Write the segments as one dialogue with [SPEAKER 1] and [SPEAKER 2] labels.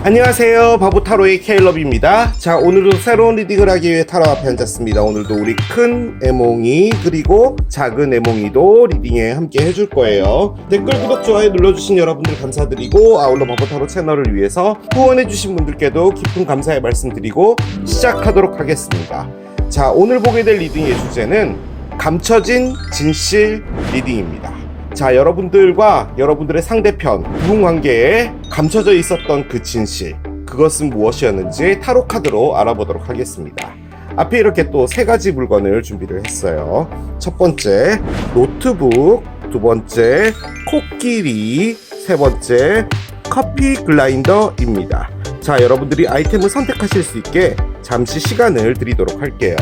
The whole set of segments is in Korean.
[SPEAKER 1] 안녕하세요, 바보타로의 케일럽입니다. 자, 오늘도 새로운 리딩을 하기 위해 타로 앞에 앉았습니다. 오늘도 우리 큰 애몽이 그리고 작은 애몽이도 리딩에 함께 해줄 거예요. 댓글, 구독, 좋아요 눌러주신 여러분들 감사드리고, 아울러 바보타로 채널을 위해서 후원해주신 분들께도 깊은 감사의 말씀드리고 시작하도록 하겠습니다. 자, 오늘 보게 될 리딩의 주제는 감춰진 진실 리딩입니다. 자, 여러분들과 여러분들의 상대편 부부관계에 감춰져 있었던 그 진실, 그것은 무엇이었는지 타로 카드로 알아보도록 하겠습니다. 앞에 이렇게 또 세 가지 물건을 준비를 했어요. 첫 번째 노트북, 두 번째 코끼리, 세 번째 커피 글라인더입니다. 자, 여러분들이 아이템을 선택하실 수 있게 잠시 시간을 드리도록 할게요.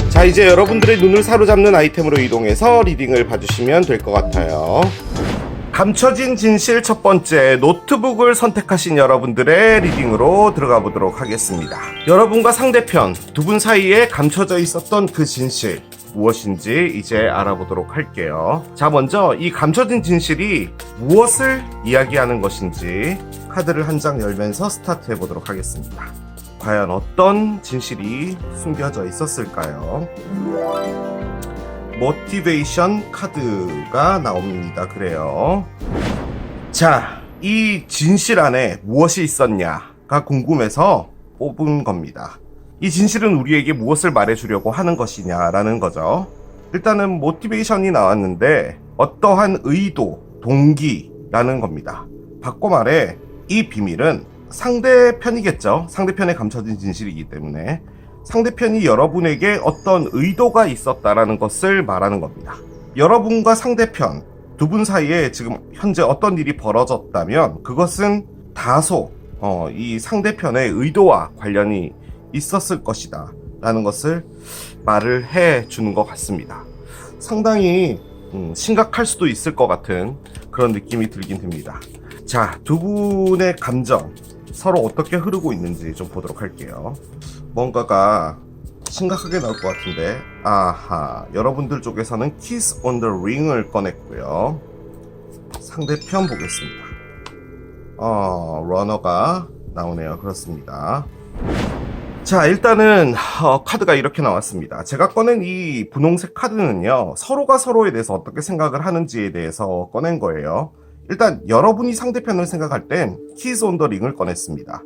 [SPEAKER 1] 자, 이제 여러분들의 눈을 사로잡는 아이템으로 이동해서 리딩을 봐주시면 될 것 같아요. 감춰진 진실 첫 번째, 노트북을 선택하신 여러분들의 리딩으로 들어가 보도록 하겠습니다. 여러분과 상대편 두 분 사이에 감춰져 있었던 그 진실 무엇인지 이제 알아보도록 할게요. 자, 먼저 이 감춰진 진실이 무엇을 이야기하는 것인지 카드를 한 장 열면서 스타트 해보도록 하겠습니다. 과연 어떤 진실이 숨겨져 있었을까요? 모티베이션 카드가 나옵니다. 그래요. 자, 이 진실 안에 무엇이 있었냐가 궁금해서 뽑은 겁니다. 이 진실은 우리에게 무엇을 말해주려고 하는 것이냐라는 거죠. 일단은 모티베이션이 나왔는데 어떠한 의도, 동기라는 겁니다. 바꿔 말해 이 비밀은 상대편이겠죠. 상대편에 감춰진 진실이기 때문에 상대편이 여러분에게 어떤 의도가 있었다라는 것을 말하는 겁니다. 여러분과 상대편 두 분 사이에 지금 현재 어떤 일이 벌어졌다면 그것은 다소 이 상대편의 의도와 관련이 있었을 것이다 라는 것을 말을 해 주는 것 같습니다. 상당히 심각할 수도 있을 것 같은 그런 느낌이 들긴 듭니다. 자, 두 분의 감정 서로 어떻게 흐르고 있는지 좀 보도록 할게요. 뭔가가 심각하게 나올 것 같은데, 아하, 여러분들 쪽에서는 Kiss on the Ring을 꺼냈고요. 상대편 보겠습니다. 러너가 나오네요. 그렇습니다. 자, 일단은 카드가 이렇게 나왔습니다. 제가 꺼낸 이 분홍색 카드는요, 서로가 서로에 대해서 어떻게 생각을 하는지에 대해서 꺼낸 거예요. 일단 여러분이 상대편을 생각할 땐 키스 온 더 링을 꺼냈습니다.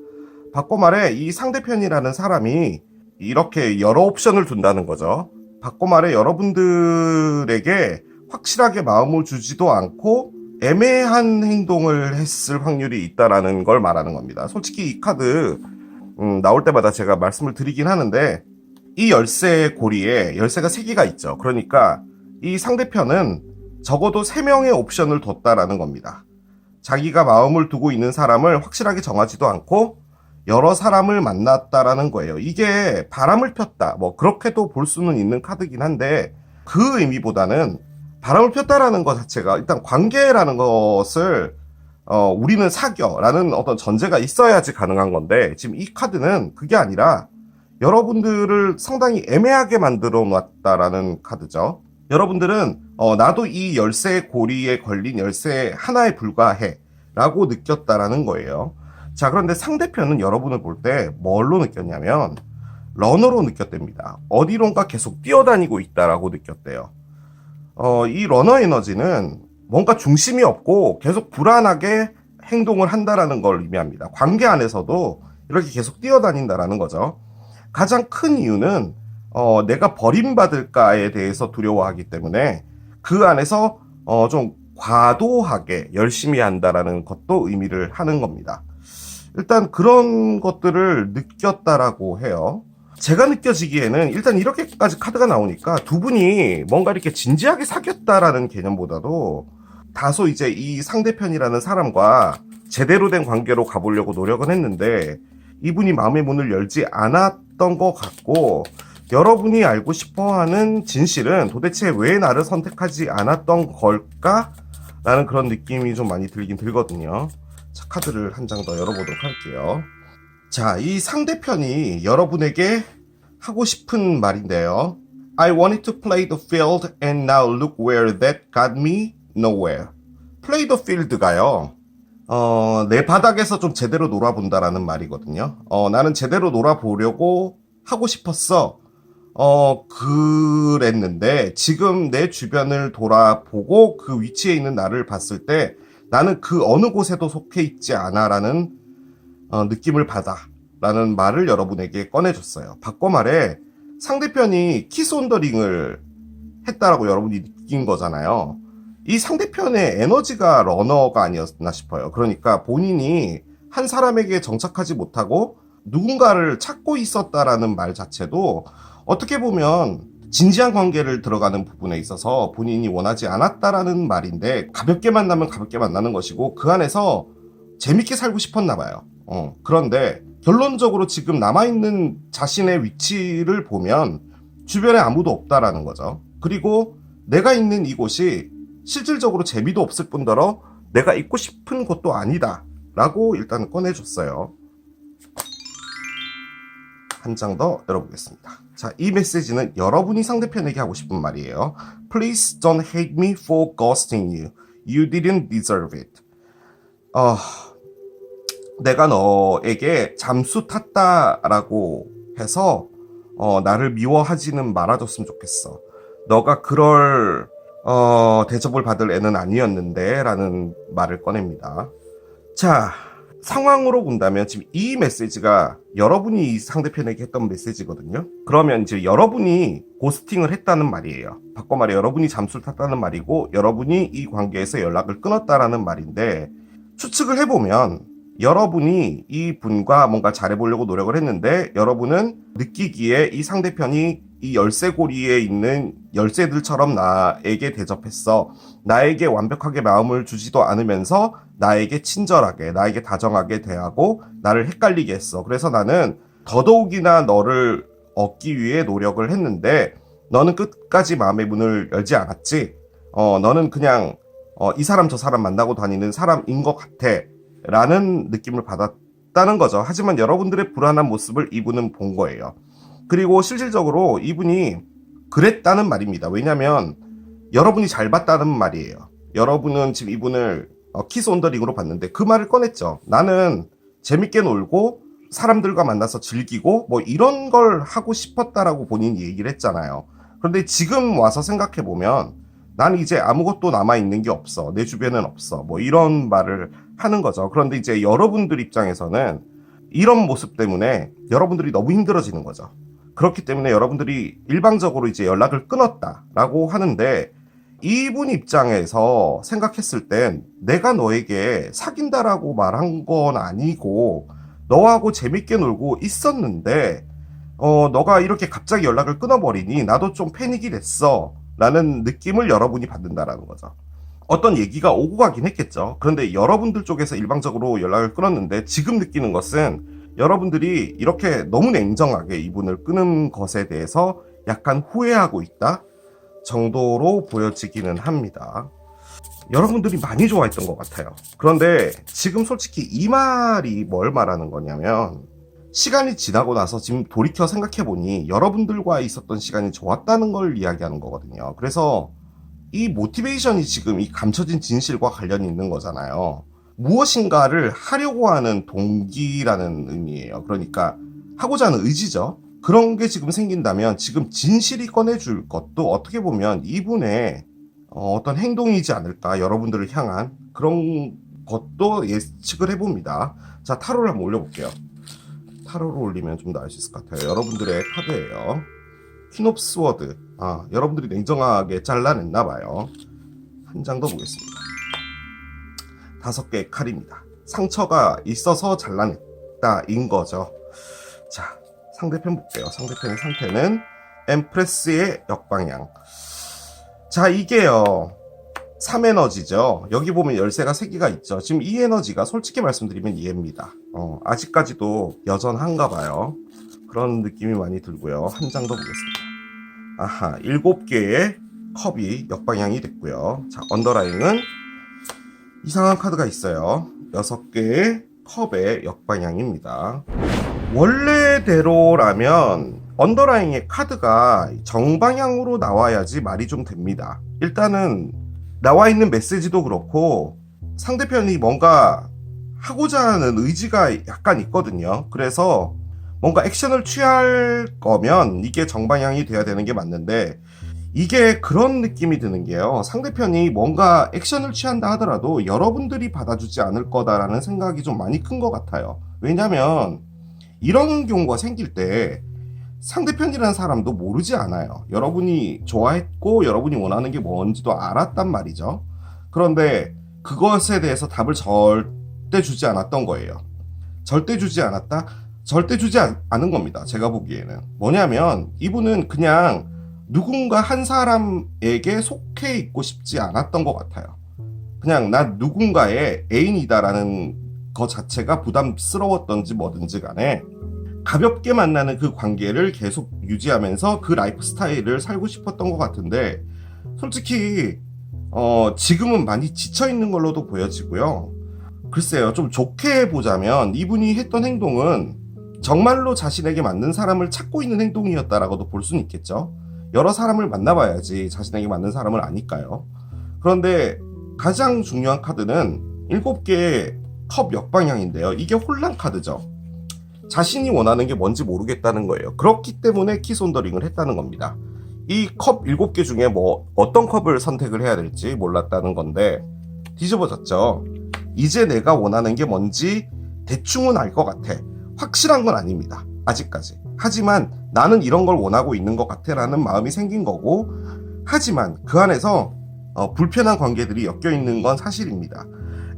[SPEAKER 1] 바꿔 말해 이 상대편이라는 사람이 이렇게 여러 옵션을 둔다는 거죠. 바꿔 말해 여러분들에게 확실하게 마음을 주지도 않고 애매한 행동을 했을 확률이 있다라는 걸 말하는 겁니다. 솔직히 이 카드 나올 때마다 제가 말씀을 드리긴 하는데, 이 열쇠 고리에 열쇠가 3개가 있죠. 그러니까 이 상대편은 적어도 3명의 옵션을 뒀다라는 겁니다. 자기가 마음을 두고 있는 사람을 확실하게 정하지도 않고 여러 사람을 만났다라는 거예요. 이게 바람을 폈다, 뭐 그렇게도 볼 수는 있는 카드긴 한데, 그 의미보다는 바람을 폈다라는 것 자체가 일단 관계라는 것을 우리는 사겨라는 어떤 전제가 있어야지 가능한 건데, 지금 이 카드는 그게 아니라 여러분들을 상당히 애매하게 만들어 놨다라는 카드죠. 여러분들은 나도 이 열쇠 고리에 걸린 열쇠 하나에 불과해 라고 느꼈다라는 거예요. 자, 그런데 상대편은 여러분을 볼 때 뭘로 느꼈냐면 러너로 느꼈답니다. 어디론가 계속 뛰어다니고 있다라고 느꼈대요. 이 러너 에너지는 뭔가 중심이 없고 계속 불안하게 행동을 한다라는 걸 의미합니다. 관계 안에서도 이렇게 계속 뛰어다닌다라는 거죠. 가장 큰 이유는 내가 버림받을까에 대해서 두려워하기 때문에 그 안에서 좀 과도하게 열심히 한다라는 것도 의미를 하는 겁니다. 일단 그런 것들을 느꼈다라고 해요. 제가 느껴지기에는 일단 이렇게까지 카드가 나오니까 두 분이 뭔가 이렇게 진지하게 사귀었다라는 개념보다도 다소 이제 이 상대편이라는 사람과 제대로 된 관계로 가보려고 노력은 했는데 이분이 마음의 문을 열지 않았던 것 같고, 여러분이 알고 싶어하는 진실은 도대체 왜 나를 선택하지 않았던 걸까? 라는 그런 느낌이 좀 많이 들긴 들거든요. 자, 카드를 한 장 더 열어보도록 할게요. 자, 이 상대편이 여러분에게 하고 싶은 말인데요. I wanted to play the field and now look where that got me nowhere. play the field가요. 내 바닥에서 좀 제대로 놀아본다라는 말이거든요. 나는 제대로 놀아보려고 하고 싶었어. 그랬는데 지금 내 주변을 돌아보고 그 위치에 있는 나를 봤을 때 나는 그 어느 곳에도 속해 있지 않아라는 느낌을 받아 라는 말을 여러분에게 꺼내줬어요. 바꿔 말해 상대편이 키스 온 더 링을 했다라고 여러분이 느낀 거잖아요. 이 상대편의 에너지가 러너가 아니었나 싶어요. 그러니까 본인이 한 사람에게 정착하지 못하고 누군가를 찾고 있었다라는 말 자체도 어떻게 보면 진지한 관계를 들어가는 부분에 있어서 본인이 원하지 않았다라는 말인데 가볍게 만나면 가볍게 만나는 것이고 그 안에서 재밌게 살고 싶었나 봐요. 그런데 결론적으로 지금 남아있는 자신의 위치를 보면 주변에 아무도 없다라는 거죠. 그리고 내가 있는 이곳이 실질적으로 재미도 없을 뿐더러 내가 있고 싶은 곳도 아니다 라고 일단 꺼내줬어요. 한 장 더 열어보겠습니다. 자, 이 메시지는 여러분이 상대편에게 하고 싶은 말이에요. Please don't hate me for ghosting you. You didn't deserve it. 내가 너에게 잠수 탔다라고 해서 나를 미워하지는 말아줬으면 좋겠어. 너가 그럴 대접을 받을 애는 아니었는데 라는 말을 꺼냅니다. 자, 상황으로 본다면 지금 이 메시지가 여러분이 상대편에게 했던 메시지거든요. 그러면 이제 여러분이 고스팅을 했다는 말이에요. 바꿔 말해 여러분이 잠수를 탔다는 말이고 여러분이 이 관계에서 연락을 끊었다라는 말인데 추측을 해보면 여러분이 이 분과 뭔가 잘해보려고 노력을 했는데 여러분은 느끼기에 이 상대편이 이 열쇠고리에 있는 열쇠들처럼 나에게 대접했어. 나에게 완벽하게 마음을 주지도 않으면서 나에게 친절하게, 나에게 다정하게 대하고 나를 헷갈리게 했어. 그래서 나는 더더욱이나 너를 얻기 위해 노력을 했는데 너는 끝까지 마음의 문을 열지 않았지. 너는 그냥 이 사람 저 사람 만나고 다니는 사람인 것 같아. 라는 느낌을 받았다는 거죠. 하지만 여러분들의 불안한 모습을 이분은 본 거예요. 그리고 실질적으로 이분이 그랬다는 말입니다. 왜냐면 여러분이 잘 봤다는 말이에요. 여러분은 지금 이분을 키스 온 더 링으로 봤는데 그 말을 꺼냈죠. 나는 재밌게 놀고 사람들과 만나서 즐기고 뭐 이런 걸 하고 싶었다라고 본인이 얘기를 했잖아요. 그런데 지금 와서 생각해보면 난 이제 아무것도 남아있는 게 없어. 내 주변엔 없어. 뭐 이런 말을 하는 거죠. 그런데 이제 여러분들 입장에서는 이런 모습 때문에 여러분들이 너무 힘들어지는 거죠. 그렇기 때문에 여러분들이 일방적으로 이제 연락을 끊었다라고 하는데 이분 입장에서 생각했을 땐 내가 너에게 사귄다라고 말한 건 아니고 너하고 재밌게 놀고 있었는데 너가 이렇게 갑자기 연락을 끊어버리니 나도 좀 패닉이 됐어 라는 느낌을 여러분이 받는다라는 거죠. 어떤 얘기가 오고 가긴 했겠죠. 그런데 여러분들 쪽에서 일방적으로 연락을 끊었는데 지금 느끼는 것은 여러분들이 이렇게 너무 냉정하게 이분을 끊은 것에 대해서 약간 후회하고 있다 정도로 보여지기는 합니다. 여러분들이 많이 좋아했던 것 같아요. 그런데 지금 솔직히 이 말이 뭘 말하는 거냐면 시간이 지나고 나서 지금 돌이켜 생각해보니 여러분들과 있었던 시간이 좋았다는 걸 이야기하는 거거든요. 그래서 이 모티베이션이 지금 이 감춰진 진실과 관련이 있는 거잖아요. 무엇인가를 하려고 하는 동기라는 의미예요. 그러니까 하고자 하는 의지죠. 그런 게 지금 생긴다면 지금 진실이 꺼내줄 것도 어떻게 보면 이분의 어떤 행동이지 않을까, 여러분들을 향한 그런 것도 예측을 해봅니다. 자, 타로를 한번 올려볼게요. 타로를 올리면 좀 더 알 수 있을 것 같아요. 여러분들의 카드예요. 퀸 오브 스워드. 여러분들이 냉정하게 잘라냈나봐요. 한 장 더 보겠습니다. 5개의 칼입니다. 상처가 있어서 잘라냈다인 거죠. 자, 상대편 볼게요. 상대편의 상태는 엠프레스의 역방향. 자, 이게요 3에너지죠. 여기 보면 열쇠가 3개가 있죠. 지금 이 에너지가 솔직히 말씀드리면 이해입니다. 아직까지도 여전한가 봐요. 그런 느낌이 많이 들고요. 한 장 더 보겠습니다. 아하, 7개의 컵이 역방향이 됐고요. 자, 언더라인은 이상한 카드가 있어요. 6개의 컵의 역방향입니다. 원래대로라면 언더라인의 카드가 정방향으로 나와야지 말이 좀 됩니다. 일단은 나와 있는 메시지도 그렇고 상대편이 뭔가 하고자 하는 의지가 약간 있거든요. 그래서 뭔가 액션을 취할 거면 이게 정방향이 돼야 되는 게 맞는데, 이게 그런 느낌이 드는 게요, 상대편이 뭔가 액션을 취한다 하더라도 여러분들이 받아주지 않을 거다라는 생각이 좀 많이 큰 것 같아요. 왜냐면 이런 경우가 생길 때 상대편이라는 사람도 모르지 않아요. 여러분이 좋아했고 여러분이 원하는 게 뭔지도 알았단 말이죠. 그런데 그것에 대해서 답을 절대 주지 않았던 거예요. 절대 주지 않았다? 절대 주지 않은 겁니다. 제가 보기에는. 뭐냐면 이분은 그냥 누군가 한 사람에게 속해 있고 싶지 않았던 것 같아요. 그냥 난 누군가의 애인이다라는 것 자체가 부담스러웠던지 뭐든지 간에 가볍게 만나는 그 관계를 계속 유지하면서 그 라이프 스타일을 살고 싶었던 것 같은데, 솔직히 지금은 많이 지쳐있는 걸로도 보여지고요. 글쎄요, 좀 좋게 보자면 이분이 했던 행동은 정말로 자신에게 맞는 사람을 찾고 있는 행동이었다라고도 볼 수는 있겠죠. 여러 사람을 만나봐야지 자신에게 맞는 사람을 아니까요. 그런데 가장 중요한 카드는 7개의 컵 역방향인데요. 이게 혼란 카드죠. 자신이 원하는 게 뭔지 모르겠다는 거예요. 그렇기 때문에 키손더링을 했다는 겁니다. 이 컵 7개 중에 뭐 어떤 컵을 선택을 해야 될지 몰랐다는 건데 뒤집어졌죠. 이제 내가 원하는 게 뭔지 대충은 알 것 같아. 확실한 건 아닙니다. 아직까지. 하지만 나는 이런 걸 원하고 있는 것 같아 라는 마음이 생긴 거고, 하지만 그 안에서 불편한 관계들이 엮여 있는 건 사실입니다.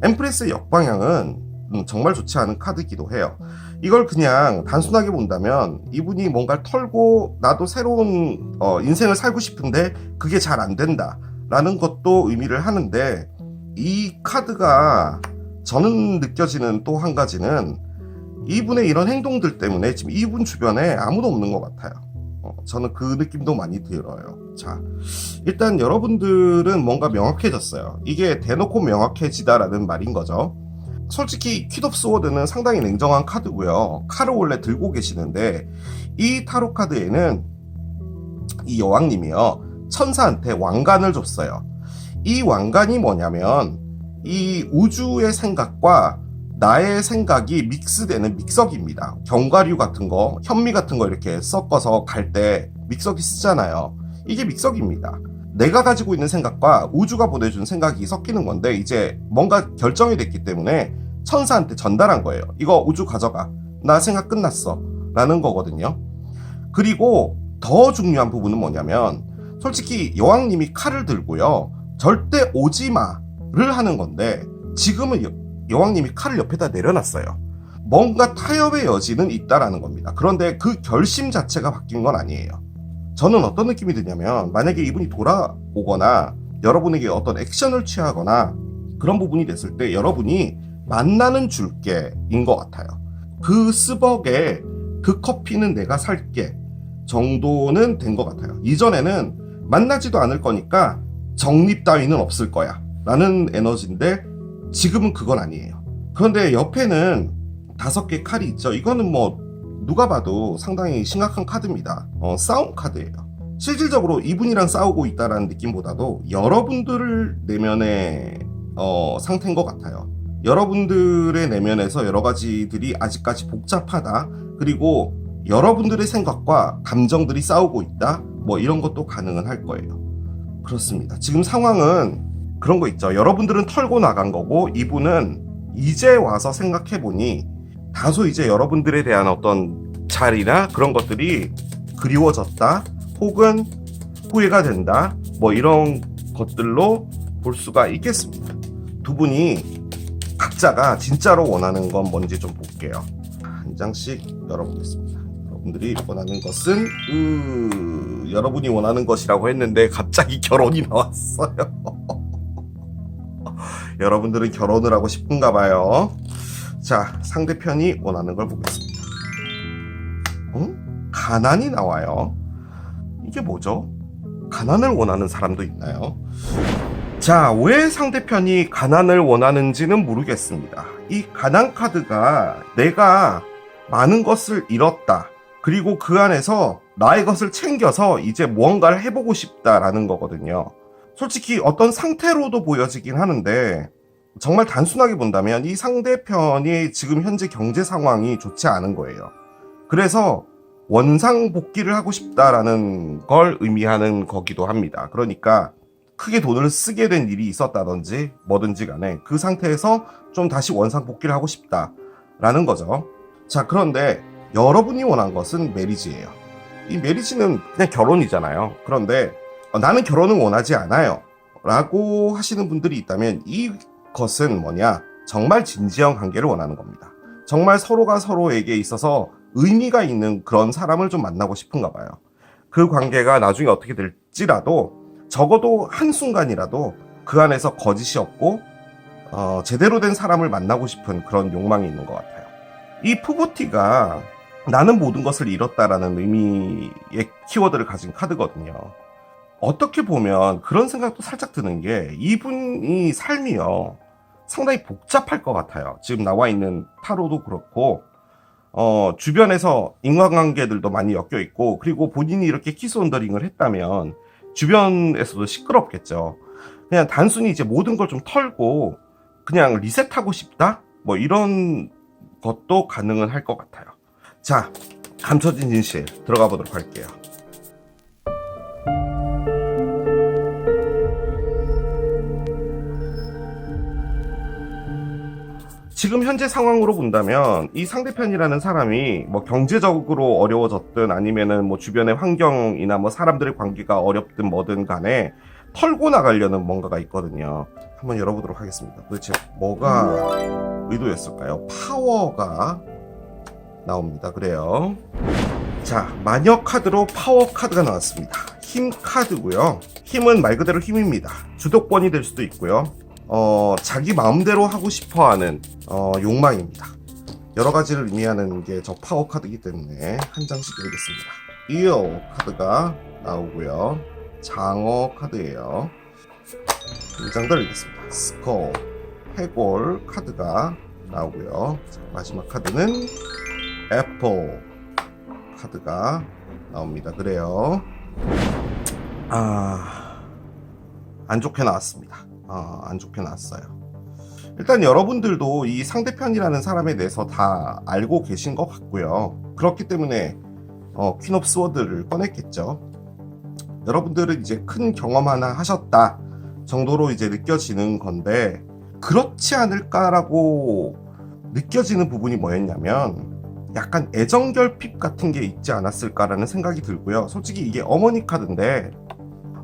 [SPEAKER 1] 엠프레스의 역방향은 정말 좋지 않은 카드이기도 해요. 이걸 그냥 단순하게 본다면 이분이 뭔가를 털고 나도 새로운 인생을 살고 싶은데 그게 잘 안 된다 라는 것도 의미를 하는데, 이 카드가 저는 느껴지는 또 한 가지는 이분의 이런 행동들 때문에 지금 이분 주변에 아무도 없는 것 같아요. 저는 그 느낌도 많이 들어요. 자, 일단 여러분들은 뭔가 명확해졌어요. 이게 대놓고 명확해지다라는 말인 거죠. 솔직히 퀸 오브 스워드는 상당히 냉정한 카드고요. 칼을 원래 들고 계시는데 이 타로 카드에는 이 여왕님이요, 천사한테 왕관을 줬어요. 이 왕관이 뭐냐면 이 우주의 생각과 나의 생각이 믹스되는 믹서기입니다. 견과류 같은 거, 현미 같은 거 이렇게 섞어서 갈 때 믹서기 쓰잖아요. 이게 믹서기입니다. 내가 가지고 있는 생각과 우주가 보내준 생각이 섞이는 건데, 이제 뭔가 결정이 됐기 때문에 천사한테 전달한 거예요. 이거 우주 가져가. 나 생각 끝났어. 라는 거거든요. 그리고 더 중요한 부분은 뭐냐면, 솔직히 여왕님이 칼을 들고요, 절대 오지마를 하는 건데 지금은 여왕님이 칼을 옆에다 내려놨어요. 뭔가 타협의 여지는 있다라는 겁니다. 그런데 그 결심 자체가 바뀐 건 아니에요. 저는 어떤 느낌이 드냐면, 만약에 이분이 돌아오거나 여러분에게 어떤 액션을 취하거나 그런 부분이 됐을 때 여러분이 만나는 줄게인 것 같아요. 그 스벅에 그 커피는 내가 살게 정도는 된 것 같아요. 이전에는 만나지도 않을 거니까 정립 따위는 없을 거야 라는 에너지인데 지금은 그건 아니에요. 그런데 옆에는 5개 칼이 있죠. 이거는 뭐 누가 봐도 상당히 심각한 카드입니다. 싸움 카드예요. 실질적으로 이분이랑 싸우고 있다라는 느낌보다도 여러분들 내면의 상태인 것 같아요. 여러분들의 내면에서 여러 가지들이 아직까지 복잡하다, 그리고 여러분들의 생각과 감정들이 싸우고 있다, 뭐 이런 것도 가능은 할 거예요. 그렇습니다. 지금 상황은 그런 거 있죠. 여러분들은 털고 나간 거고 이분은 이제 와서 생각해보니 다소 이제 여러분들에 대한 어떤 자리나 그런 것들이 그리워졌다, 혹은 후회가 된다, 뭐 이런 것들로 볼 수가 있겠습니다. 두 분이 각자가 진짜로 원하는 건 뭔지 좀 볼게요. 한 장씩 열어보겠습니다. 여러분들이 원하는 것은 여러분이 원하는 것이라고 했는데 갑자기 결혼이 나왔어요. 여러분들은 결혼을 하고 싶은가 봐요. 자, 상대편이 원하는 걸 보겠습니다. 가난이 나와요. 이게 뭐죠? 가난을 원하는 사람도 있나요? 자, 왜 상대편이 가난을 원하는지는 모르겠습니다. 이 가난 카드가 내가 많은 것을 잃었다, 그리고 그 안에서 나의 것을 챙겨서 이제 무언가를 해보고 싶다라는 거거든요. 솔직히 어떤 상태로도 보여지긴 하는데 정말 단순하게 본다면 이 상대편이 지금 현재 경제 상황이 좋지 않은 거예요. 그래서 원상복귀를 하고 싶다라는 걸 의미하는 거기도 합니다. 그러니까 크게 돈을 쓰게 된 일이 있었다든지 뭐든지 간에 그 상태에서 좀 다시 원상복귀를 하고 싶다라는 거죠. 자, 그런데 여러분이 원한 것은 메리지예요. 이 메리지는 그냥 결혼이잖아요. 그런데 나는 결혼을 원하지 않아요 라고 하시는 분들이 있다면 이것은 뭐냐, 정말 진지한 관계를 원하는 겁니다. 정말 서로가 서로에게 있어서 의미가 있는 그런 사람을 좀 만나고 싶은가 봐요. 그 관계가 나중에 어떻게 될지라도 적어도 한순간이라도 그 안에서 거짓이 없고 제대로 된 사람을 만나고 싶은 그런 욕망이 있는 것 같아요. 이 푸보티가 나는 모든 것을 잃었다라는 의미의 키워드를 가진 카드거든요. 어떻게 보면 그런 생각도 살짝 드는 게 이분이 삶이요 상당히 복잡할 것 같아요. 지금 나와 있는 타로도 그렇고 주변에서 인간관계들도 많이 엮여 있고, 그리고 본인이 이렇게 키스 온더링을 했다면 주변에서도 시끄럽겠죠. 그냥 단순히 이제 모든 걸 좀 털고 그냥 리셋하고 싶다? 뭐 이런 것도 가능은 할 것 같아요. 자, 감춰진 진실 들어가 보도록 할게요. 지금 현재 상황으로 본다면 이 상대편이라는 사람이 뭐 경제적으로 어려워졌든 아니면은 뭐 주변의 환경이나 뭐 사람들의 관계가 어렵든 뭐든 간에 털고 나가려는 뭔가가 있거든요. 한번 열어보도록 하겠습니다. 도대체 뭐가 의도였을까요? 파워가 나옵니다. 그래요. 자, 마녀 카드로 파워 카드가 나왔습니다. 힘 카드고요. 힘은 말 그대로 힘입니다. 주도권이 될 수도 있고요. 자기 마음대로 하고 싶어하는 욕망입니다. 여러 가지를 의미하는 게 저 파워 카드이기 때문에 한 장씩 드리겠습니다. 이어 카드가 나오고요. 장어 카드예요. 2장 드리겠습니다. 스콜, 해골 카드가 나오고요. 자, 마지막 카드는 애플 카드가 나옵니다. 그래요. 안 좋게 나왔습니다. 안 좋게 나왔어요. 일단 여러분들도 이 상대편이라는 사람에 대해서 다 알고 계신 것 같고요. 그렇기 때문에 퀸 오브 스워드를 꺼냈겠죠. 여러분들은 이제 큰 경험 하나 하셨다 정도로 이제 느껴지는 건데, 그렇지 않을까라고 느껴지는 부분이 뭐였냐면 약간 애정결핍 같은 게 있지 않았을까라는 생각이 들고요. 솔직히 이게 어머니 카드인데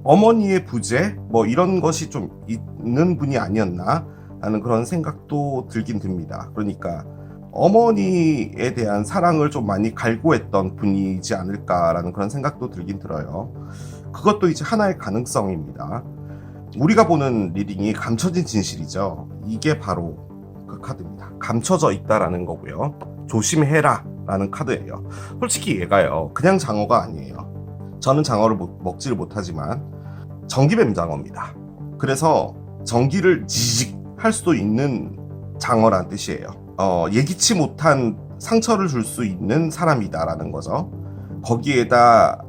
[SPEAKER 1] 어머니의 부재 뭐 이런 것이 좀 있는 분이 아니었나 라는 그런 생각도 들긴 듭니다. 그러니까 어머니에 대한 사랑을 좀 많이 갈구했던 분이지 않을까라는 그런 생각도 들긴 들어요. 그것도 이제 하나의 가능성입니다. 우리가 보는 리딩이 감춰진 진실이죠. 이게 바로 그 카드입니다. 감춰져 있다라는 거고요. 조심해라 라는 카드예요. 솔직히 얘가요 그냥 장어가 아니에요. 저는 장어를 먹지를 못하지만 전기뱀 장어입니다. 그래서 전기를 지직 할 수도 있는 장어란 뜻이에요. 예기치 못한 상처를 줄 수 있는 사람이다라는 거죠. 거기에다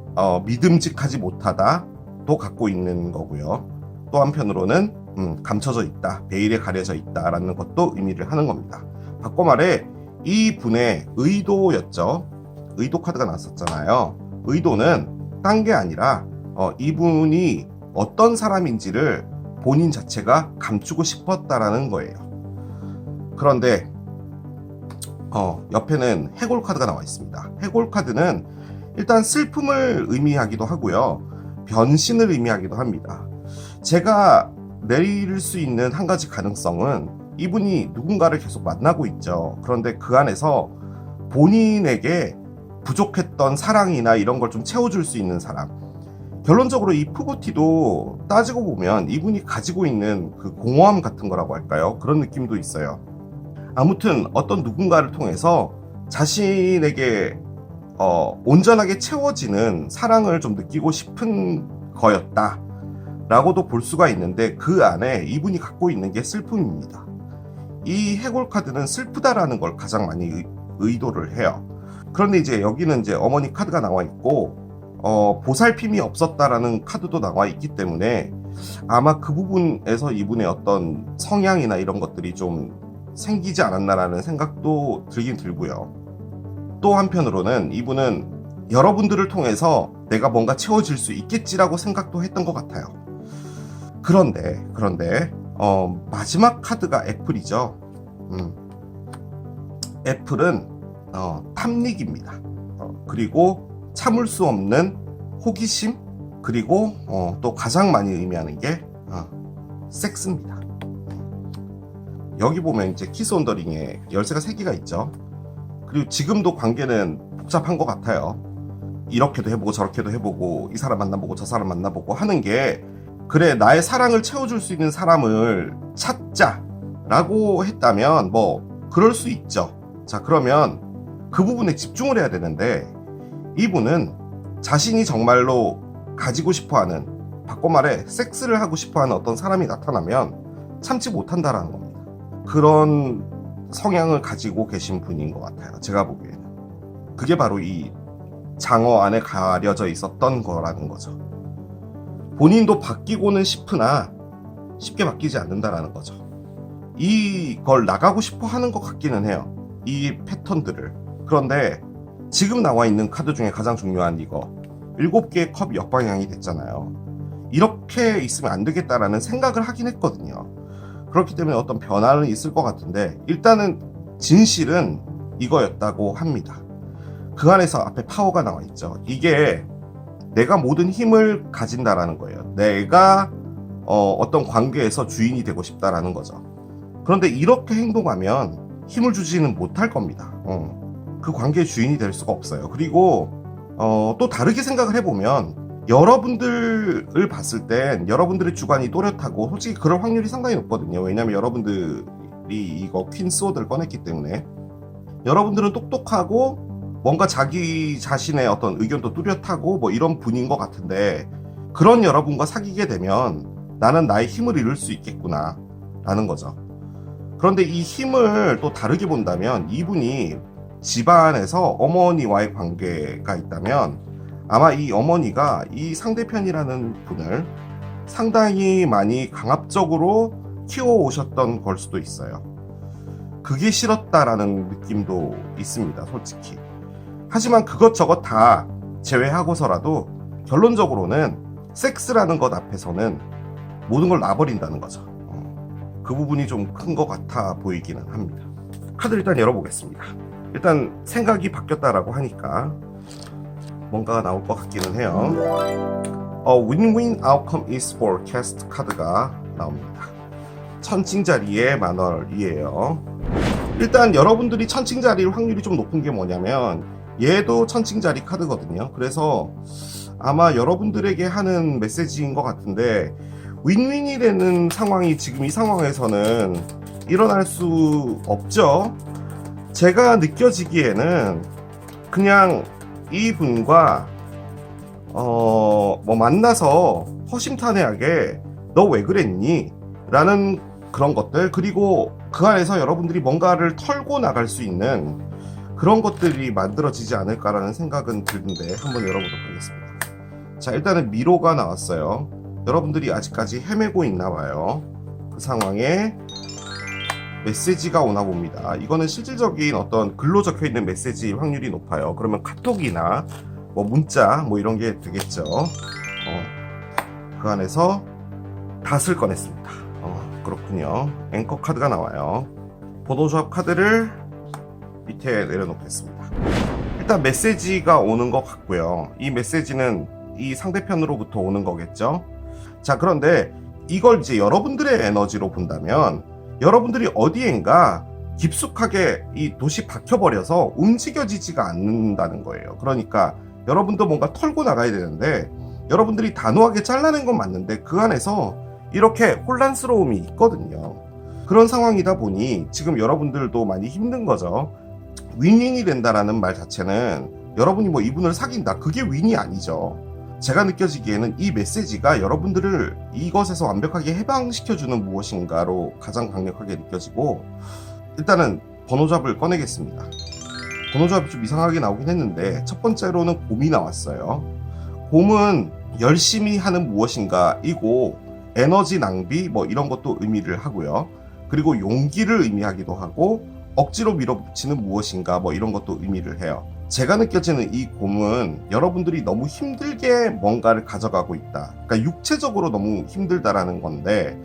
[SPEAKER 1] 믿음직하지 못하다도 갖고 있는 거고요. 또 한편으로는 감춰져 있다, 베일에 가려져 있다라는 것도 의미를 하는 겁니다. 바꿔 말해 이 분의 의도였죠. 의도 카드가 나왔었잖아요. 의도는 딴 게 아니라 이분이 어떤 사람인지를 본인 자체가 감추고 싶었다라는 거예요. 그런데 옆에는 해골 카드가 나와 있습니다. 해골 카드는 일단 슬픔을 의미하기도 하고요. 변신을 의미하기도 합니다. 제가 내릴 수 있는 한 가지 가능성은 이분이 누군가를 계속 만나고 있죠. 그런데 그 안에서 본인에게 부족했던 사랑이나 이런 걸 좀 채워줄 수 있는 사람. 결론적으로 이 푸고티도 따지고 보면 이분이 가지고 있는 그 공허함 같은 거라고 할까요? 그런 느낌도 있어요. 아무튼 어떤 누군가를 통해서 자신에게 온전하게 채워지는 사랑을 좀 느끼고 싶은 거였다 라고도 볼 수가 있는데, 그 안에 이분이 갖고 있는 게 슬픔입니다. 이 해골 카드는 슬프다라는 걸 가장 많이 의도를 해요. 그런데 이제 여기는 이제 어머니 카드가 나와 있고 보살핌이 없었다라는 카드도 나와 있기 때문에 아마 그 부분에서 이분의 어떤 성향이나 이런 것들이 좀 생기지 않았나라는 생각도 들긴 들고요. 또 한편으로는 이분은 여러분들을 통해서 내가 뭔가 채워질 수 있겠지라고 생각도 했던 것 같아요. 그런데 마지막 카드가 애플이죠. 애플은 탐닉입니다. 그리고 참을 수 없는 호기심, 그리고 또 가장 많이 의미하는 게 섹스입니다. 여기 보면 이제 키스 온 더 링에 열쇠가 3개가 있죠. 그리고 지금도 관계는 복잡한 것 같아요. 이렇게도 해보고 저렇게도 해보고 이 사람 만나보고 저 사람 만나보고 하는 게, 그래 나의 사랑을 채워줄 수 있는 사람을 찾자라고 했다면 뭐 그럴 수 있죠. 자, 그러면 그 부분에 집중을 해야 되는데, 이분은 자신이 정말로 가지고 싶어하는, 바꿔 말해 섹스를 하고 싶어하는 어떤 사람이 나타나면 참지 못한다라는 겁니다. 그런 성향을 가지고 계신 분인 것 같아요. 제가 보기에는 그게 바로 이 장어 안에 가려져 있었던 거라는 거죠. 본인도 바뀌고는 싶으나 쉽게 바뀌지 않는다라는 거죠. 이걸 나가고 싶어 하는 것 같기는 해요, 이 패턴들을. 그런데 지금 나와 있는 카드 중에 가장 중요한 이거 7개의 컵이 역방향이 됐잖아요. 이렇게 있으면 안 되겠다라는 생각을 하긴 했거든요. 그렇기 때문에 어떤 변화는 있을 것 같은데, 일단은 진실은 이거였다고 합니다. 그 안에서 앞에 파워가 나와 있죠. 이게 내가 모든 힘을 가진다라는 거예요. 내가 어떤 관계에서 주인이 되고 싶다라는 거죠. 그런데 이렇게 행동하면 힘을 주지는 못할 겁니다. 그 관계의 주인이 될 수가 없어요. 그리고 또 다르게 생각을 해보면, 여러분들을 봤을 땐 여러분들의 주관이 또렷하고 솔직히 그럴 확률이 상당히 높거든요. 왜냐하면 여러분들이 이거 퀸 소드를 꺼냈기 때문에 여러분들은 똑똑하고 뭔가 자기 자신의 어떤 의견도 뚜렷하고 뭐 이런 분인 것 같은데, 그런 여러분과 사귀게 되면 나는 나의 힘을 잃을 수 있겠구나 라는 거죠. 그런데 이 힘을 또 다르게 본다면, 이분이 집안에서 어머니와의 관계가 있다면 아마 이 어머니가 이 상대편이라는 분을 상당히 많이 강압적으로 키워오셨던 걸 수도 있어요. 그게 싫었다라는 느낌도 있습니다, 솔직히. 하지만 그것저것 다 제외하고서라도 결론적으로는 섹스라는 것 앞에서는 모든 걸 놔버린다는 거죠. 그 부분이 좀 큰 것 같아 보이기는 합니다. 카드 일단 열어보겠습니다. 일단 생각이 바뀌었다라고 하니까 뭔가가 나올 것 같기는 해요. Win-win outcome is forecast 카드가 나옵니다. 천칭자리의 만월이에요. 일단 여러분들이 천칭자리일 확률이 좀 높은 게 뭐냐면, 얘도 천칭자리 카드거든요. 그래서 아마 여러분들에게 하는 메시지인 것 같은데, 윈윈이 되는 상황이 지금 이 상황에서는 일어날 수 없죠. 제가 느껴지기에는 그냥 이분과 뭐 만나서 허심탄회하게 너 왜 그랬니? 라는 그런 것들, 그리고 그 안에서 여러분들이 뭔가를 털고 나갈 수 있는 그런 것들이 만들어지지 않을까라는 생각은 드는데, 한번 열어보도록 하겠습니다. 자, 일단은 미로가 나왔어요. 여러분들이 아직까지 헤매고 있나 봐요. 그 상황에 메시지가 오나 봅니다. 이거는 실질적인 어떤 글로 적혀 있는 메시지일 확률이 높아요. 그러면 카톡이나 뭐 문자 뭐 이런 게 되겠죠. 그 안에서 닷을 꺼냈습니다. 그렇군요. 앵커 카드가 나와요. 보도조합 카드를 밑에 내려놓겠습니다. 일단 메시지가 오는 것 같고요. 이 메시지는 이 상대편으로부터 오는 거겠죠. 자, 그런데 이걸 이제 여러분들의 에너지로 본다면, 여러분들이 어디엔가 깊숙하게 이 돛이 박혀버려서 움직여지지가 않는다는 거예요. 그러니까 여러분도 뭔가 털고 나가야 되는데, 여러분들이 단호하게 잘라낸 건 맞는데 그 안에서 이렇게 혼란스러움이 있거든요. 그런 상황이다 보니 지금 여러분들도 많이 힘든 거죠. 윈윈이 된다라는 말 자체는 여러분이 뭐 이분을 사귄다, 그게 윈이 아니죠. 제가 느껴지기에는 이 메시지가 여러분들을 이것에서 완벽하게 해방시켜주는 무엇인가로 가장 강력하게 느껴지고, 일단은 번호잡을 꺼내겠습니다. 번호잡이 좀 이상하게 나오긴 했는데, 첫 번째로는 곰이 나왔어요. 봄은 열심히 하는 무엇인가이고 에너지 낭비 뭐 이런 것도 의미를 하고요. 그리고 용기를 의미하기도 하고 억지로 밀어붙이는 무엇인가 뭐 이런 것도 의미를 해요. 제가 느껴지는 이 곰은 여러분들이 너무 힘들게 뭔가를 가져가고 있다. 그러니까 육체적으로 너무 힘들다라는 건데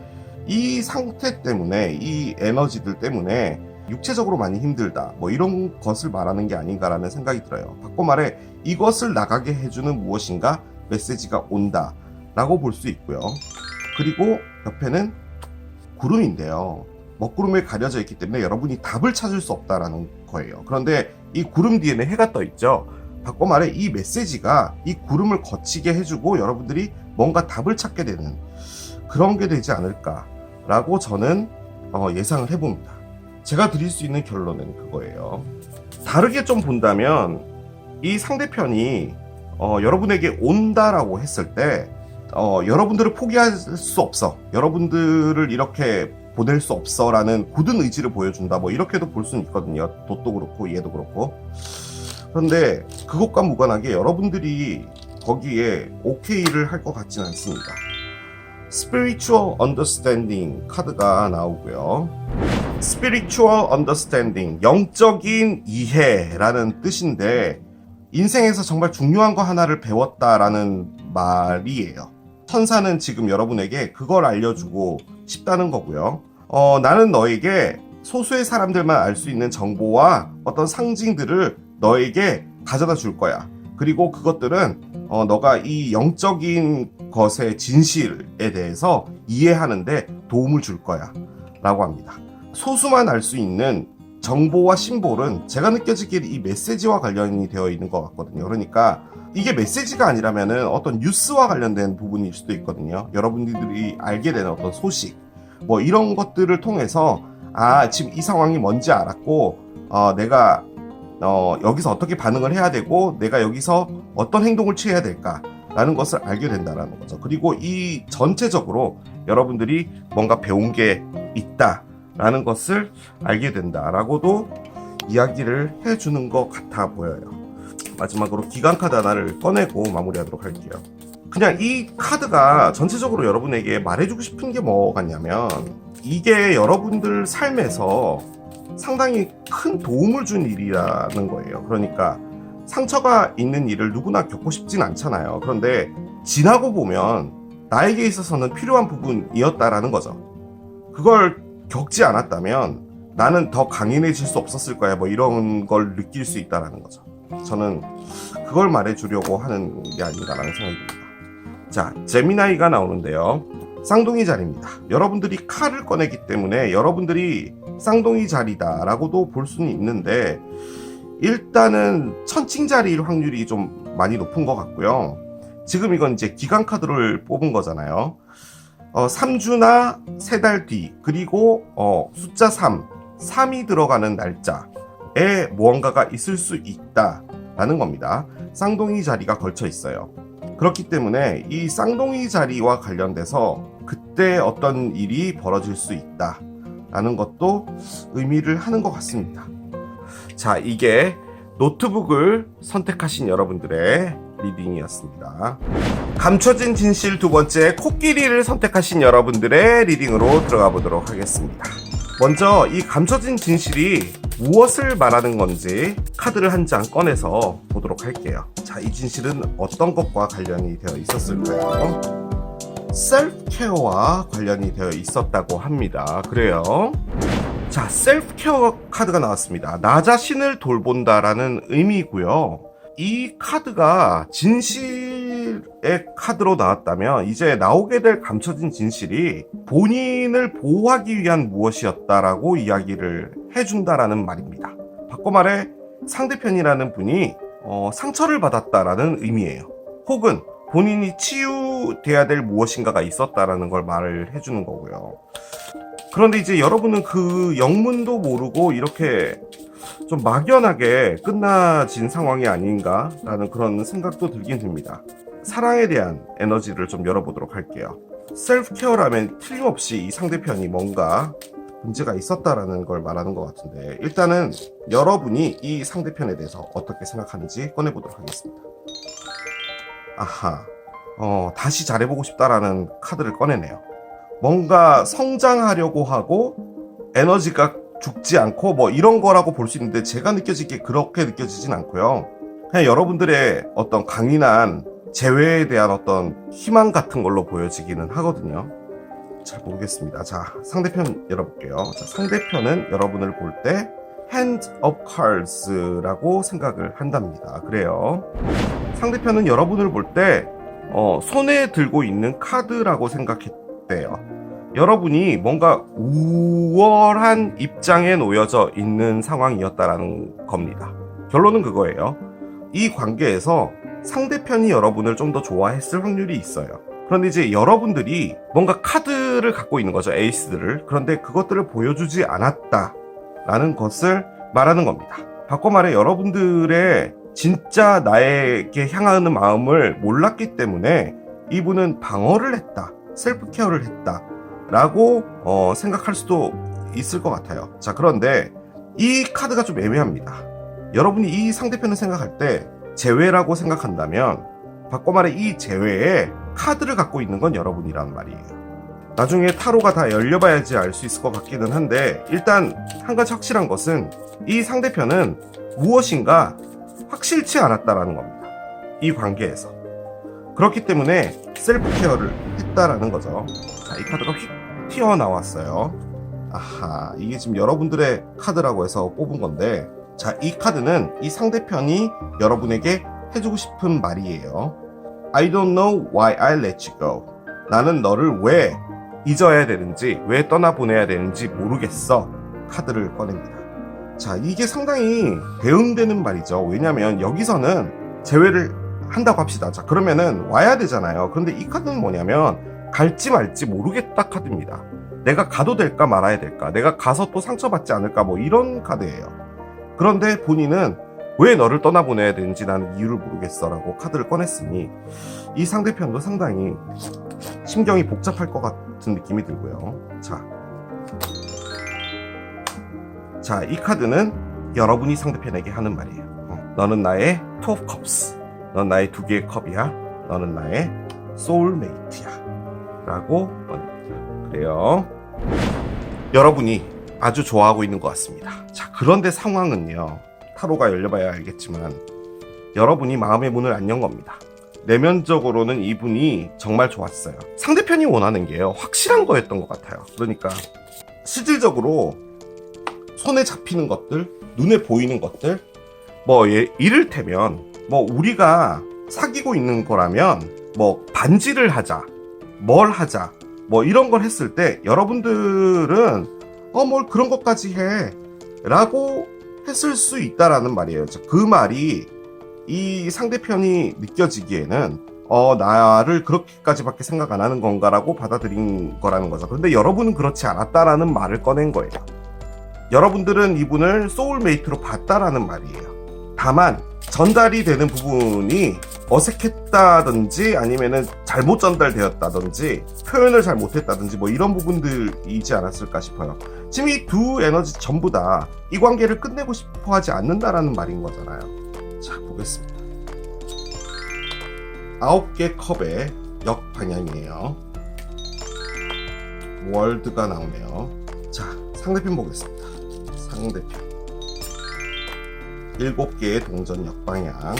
[SPEAKER 1] 이 상태 때문에 이 에너지들 때문에 육체적으로 많이 힘들다 뭐 이런 것을 말하는 게 아닌가라는 생각이 들어요. 바꿔 말해 이것을 나가게 해주는 무엇인가 메시지가 온다 라고 볼 수 있고요. 그리고 옆에는 구름인데요. 먹구름에 가려져 있기 때문에 여러분이 답을 찾을 수 없다라는 거예요. 그런데 이 구름 뒤에는 해가 떠 있죠. 바꿔 말해 이 메시지가 이 구름을 거치게 해주고 여러분들이 뭔가 답을 찾게 되는 그런 게 되지 않을까라고 저는 예상을 해봅니다. 제가 드릴 수 있는 결론은 그거예요. 다르게 좀 본다면 이 상대편이 여러분에게 온다라고 했을 때 여러분들을 포기할 수 없어, 여러분들을 이렇게 보낼 수 없어 라는 굳은 의지를 보여준다 뭐 이렇게도 볼 수는 있거든요. 돛도 그렇고 얘도 그렇고. 그런데 그것과 무관하게 여러분들이 거기에 오케이를 할 것 같지는 않습니다. Spiritual Understanding 카드가 나오고요. Spiritual Understanding, 영적인 이해라는 뜻인데 인생에서 정말 중요한 거 하나를 배웠다라는 말이에요. 천사는 지금 여러분에게 그걸 알려주고 싶다는 거고요. 나는 너에게 소수의 사람들만 알 수 있는 정보와 어떤 상징들을 너에게 가져다 줄 거야. 그리고 그것들은 너가 이 영적인 것의 진실에 대해서 이해하는데 도움을 줄 거야 라고 합니다. 소수만 알 수 있는 정보와 심볼은 제가 느껴지기에 이 메시지와 관련이 되어 있는 것 같거든요. 그러니까 이게 메시지가 아니라면은 어떤 뉴스와 관련된 부분일 수도 있거든요. 여러분들이 알게 되는 어떤 소식 뭐 이런 것들을 통해서 지금 이 상황이 뭔지 알았고 내가 여기서 어떻게 반응을 해야 되고 내가 여기서 어떤 행동을 취해야 될까라는 것을 알게 된다라는 거죠. 그리고 이 전체적으로 여러분들이 뭔가 배운 게 있다라는 것을 알게 된다라고도 이야기를 해주는 것 같아 보여요. 마지막으로 기간 카드 하나를 꺼내고 마무리하도록 할게요. 그냥 이 카드가 전체적으로 여러분에게 말해주고 싶은 게 뭐 같냐면 이게 여러분들 삶에서 상당히 큰 도움을 준 일이라는 거예요. 그러니까 상처가 있는 일을 누구나 겪고 싶진 않잖아요. 그런데 지나고 보면 나에게 있어서는 필요한 부분이었다라는 거죠. 그걸 겪지 않았다면 나는 더 강인해질 수 없었을 거야 뭐 이런 걸 느낄 수 있다라는 거죠. 저는 그걸 말해주려고 하는 게 아닌가라는 생각이 듭니다. 자, 제미나이가 나오는데요. 쌍둥이 자리입니다. 여러분들이 칼을 꺼내기 때문에 여러분들이 쌍둥이 자리다 라고도 볼 수는 있는데 일단은 천칭 자리일 확률이 좀 많이 높은 것 같고요. 지금 이건 이제 기간 카드를 뽑은 거잖아요. 3주나 3달 뒤 그리고 숫자 3이 들어가는 날짜에 무언가가 있을 수 있다라는 겁니다. 쌍둥이 자리가 걸쳐 있어요. 그렇기 때문에 이 쌍둥이 자리와 관련돼서 그때 어떤 일이 벌어질 수 있다라는 것도 의미를 하는 것 같습니다. 자, 이게 노트북을 선택하신 여러분들의 리딩이었습니다. 감춰진 진실 두 번째 코끼리를 선택하신 여러분들의 리딩으로 들어가 보도록 하겠습니다. 먼저 이 감춰진 진실이 무엇을 말하는 건지 카드를 한 장 꺼내서 보도록 할게요. 자, 이 진실은 어떤 것과 관련이 되어 있었을까요? 셀프 케어와 관련이 되어 있었다고 합니다. 그래요. 자, 셀프 케어 카드가 나왔습니다. 나 자신을 돌본다라는 의미고요. 이 카드가 진실의 카드로 나왔다면 이제 나오게 될 감춰진 진실이 본인을 보호하기 위한 무엇이었다라고 이야기를 해준다라는 말입니다. 바꿔 말해 상대편이라는 분이 상처를 받았다라는 의미예요. 혹은 본인이 치유돼야 될 무엇인가가 있었다라는 걸 말을 해주는 거고요. 그런데 이제 여러분은 그 영문도 모르고 이렇게 좀 막연하게 끝나진 상황이 아닌가라는 그런 생각도 들긴 듭니다. 사랑에 대한 에너지를 좀 열어보도록 할게요. 셀프 케어라면 틀림없이 이 상대편이 뭔가 문제가 있었다라는 걸 말하는 것 같은데 일단은 여러분이 이 상대편에 대해서 어떻게 생각하는지 꺼내보도록 하겠습니다. 아하, 다시 잘해보고 싶다라는 카드를 꺼내네요. 뭔가 성장하려고 하고 에너지가 죽지 않고 뭐 이런 거라고 볼 수 있는데 제가 느껴지기에 그렇게 느껴지진 않고요. 그냥 여러분들의 어떤 강인한 재회에 대한 어떤 희망 같은 걸로 보여지기는 하거든요. 잘 모르겠습니다. 자, 상대편 열어볼게요. 자, 상대편은 여러분을 볼 때 Hand of Cards라고 생각을 한답니다. 그래요. 상대편은 여러분을 볼 때 손에 들고 있는 카드라고 생각했대요. 여러분이 뭔가 우월한 입장에 놓여져 있는 상황이었다라는 겁니다. 결론은 그거예요. 이 관계에서 상대편이 여러분을 좀 더 좋아했을 확률이 있어요. 그런데 이제 여러분들이 뭔가 카드를 갖고 있는 거죠. 에이스들을. 그런데 그것들을 보여주지 않았다라는 것을 말하는 겁니다. 바꿔 말해 여러분들의 진짜 나에게 향하는 마음을 몰랐기 때문에 이분은 방어를 했다. 셀프 케어를 했다. 라고 생각할 수도 있을 것 같아요. 자, 그런데 이 카드가 좀 애매합니다. 여러분이 이 상대편을 생각할 때 재회라고 생각한다면 바꿔 말해 이 재회에 카드를 갖고 있는 건 여러분이란 말이에요. 나중에 타로가 다 열려봐야지 알 수 있을 것 같기는 한데 일단 한 가지 확실한 것은 이 상대편은 무엇인가 확실치 않았다라는 겁니다. 이 관계에서. 그렇기 때문에 셀프 케어를 했다라는 거죠. 자, 이 카드가 휙 튀어나왔어요. 아하, 이게 지금 여러분들의 카드라고 해서 뽑은 건데 자, 이 카드는 이 상대편이 여러분에게 해주고 싶은 말이에요. I don't know why I let you go. 나는 너를 왜 잊어야 되는지, 왜 떠나보내야 되는지 모르겠어. 카드를 꺼냅니다. 자, 이게 상당히 대응되는 말이죠. 왜냐면 여기서는 재회를 한다고 합시다. 자, 그러면은 와야 되잖아요. 그런데 이 카드는 뭐냐면 갈지 말지 모르겠다 카드입니다. 내가 가도 될까 말아야 될까, 내가 가서 또 상처받지 않을까, 뭐 이런 카드예요. 그런데 본인은 왜 너를 떠나보내야 되는지 나는 이유를 모르겠어 라고 카드를 꺼냈으니 이 상대편도 상당히 심경이 복잡할 것 같은 느낌이 들고요. 자, 이 카드는 여러분이 상대편에게 하는 말이에요. 너는 나의 Two of Cups. 넌 나의 두 개의 컵이야. 너는 나의 소울메이트야. 라고 꺼냅니다. 그래요. 여러분이 아주 좋아하고 있는 것 같습니다. 자, 그런데 상황은요. 타로가 열려봐야 알겠지만 여러분이 마음의 문을 안 연 겁니다. 내면적으로는 이분이 정말 좋았어요. 상대편이 원하는 게요. 확실한 거였던 것 같아요. 그러니까 실질적으로 손에 잡히는 것들, 눈에 보이는 것들, 뭐 이를테면 뭐 우리가 사귀고 있는 거라면 뭐 반지를 하자, 뭘 하자, 뭐 이런 걸 했을 때 여러분들은 뭘 그런 것까지 해 라고 했을 수 있다라는 말이에요. 그 말이 이 상대편이 느껴지기에는 나를 그렇게까지밖에 생각 안 하는 건가라고 받아들인 거라는 거죠. 그런데 여러분은 그렇지 않았다라는 말을 꺼낸 거예요. 여러분들은 이분을 소울메이트로 봤다라는 말이에요. 다만 전달이 되는 부분이 어색했다든지 아니면은 잘못 전달되었다든지 표현을 잘 못했다든지 뭐 이런 부분들이지 않았을까 싶어요. 지금 이 두 에너지 전부 다 이 관계를 끝내고 싶어 하지 않는다라는 말인 거잖아요. 자, 보겠습니다. 9개 컵의 역방향이에요. 월드가 나오네요. 자, 상대편 보겠습니다. 상대편 7개의 동전 역방향.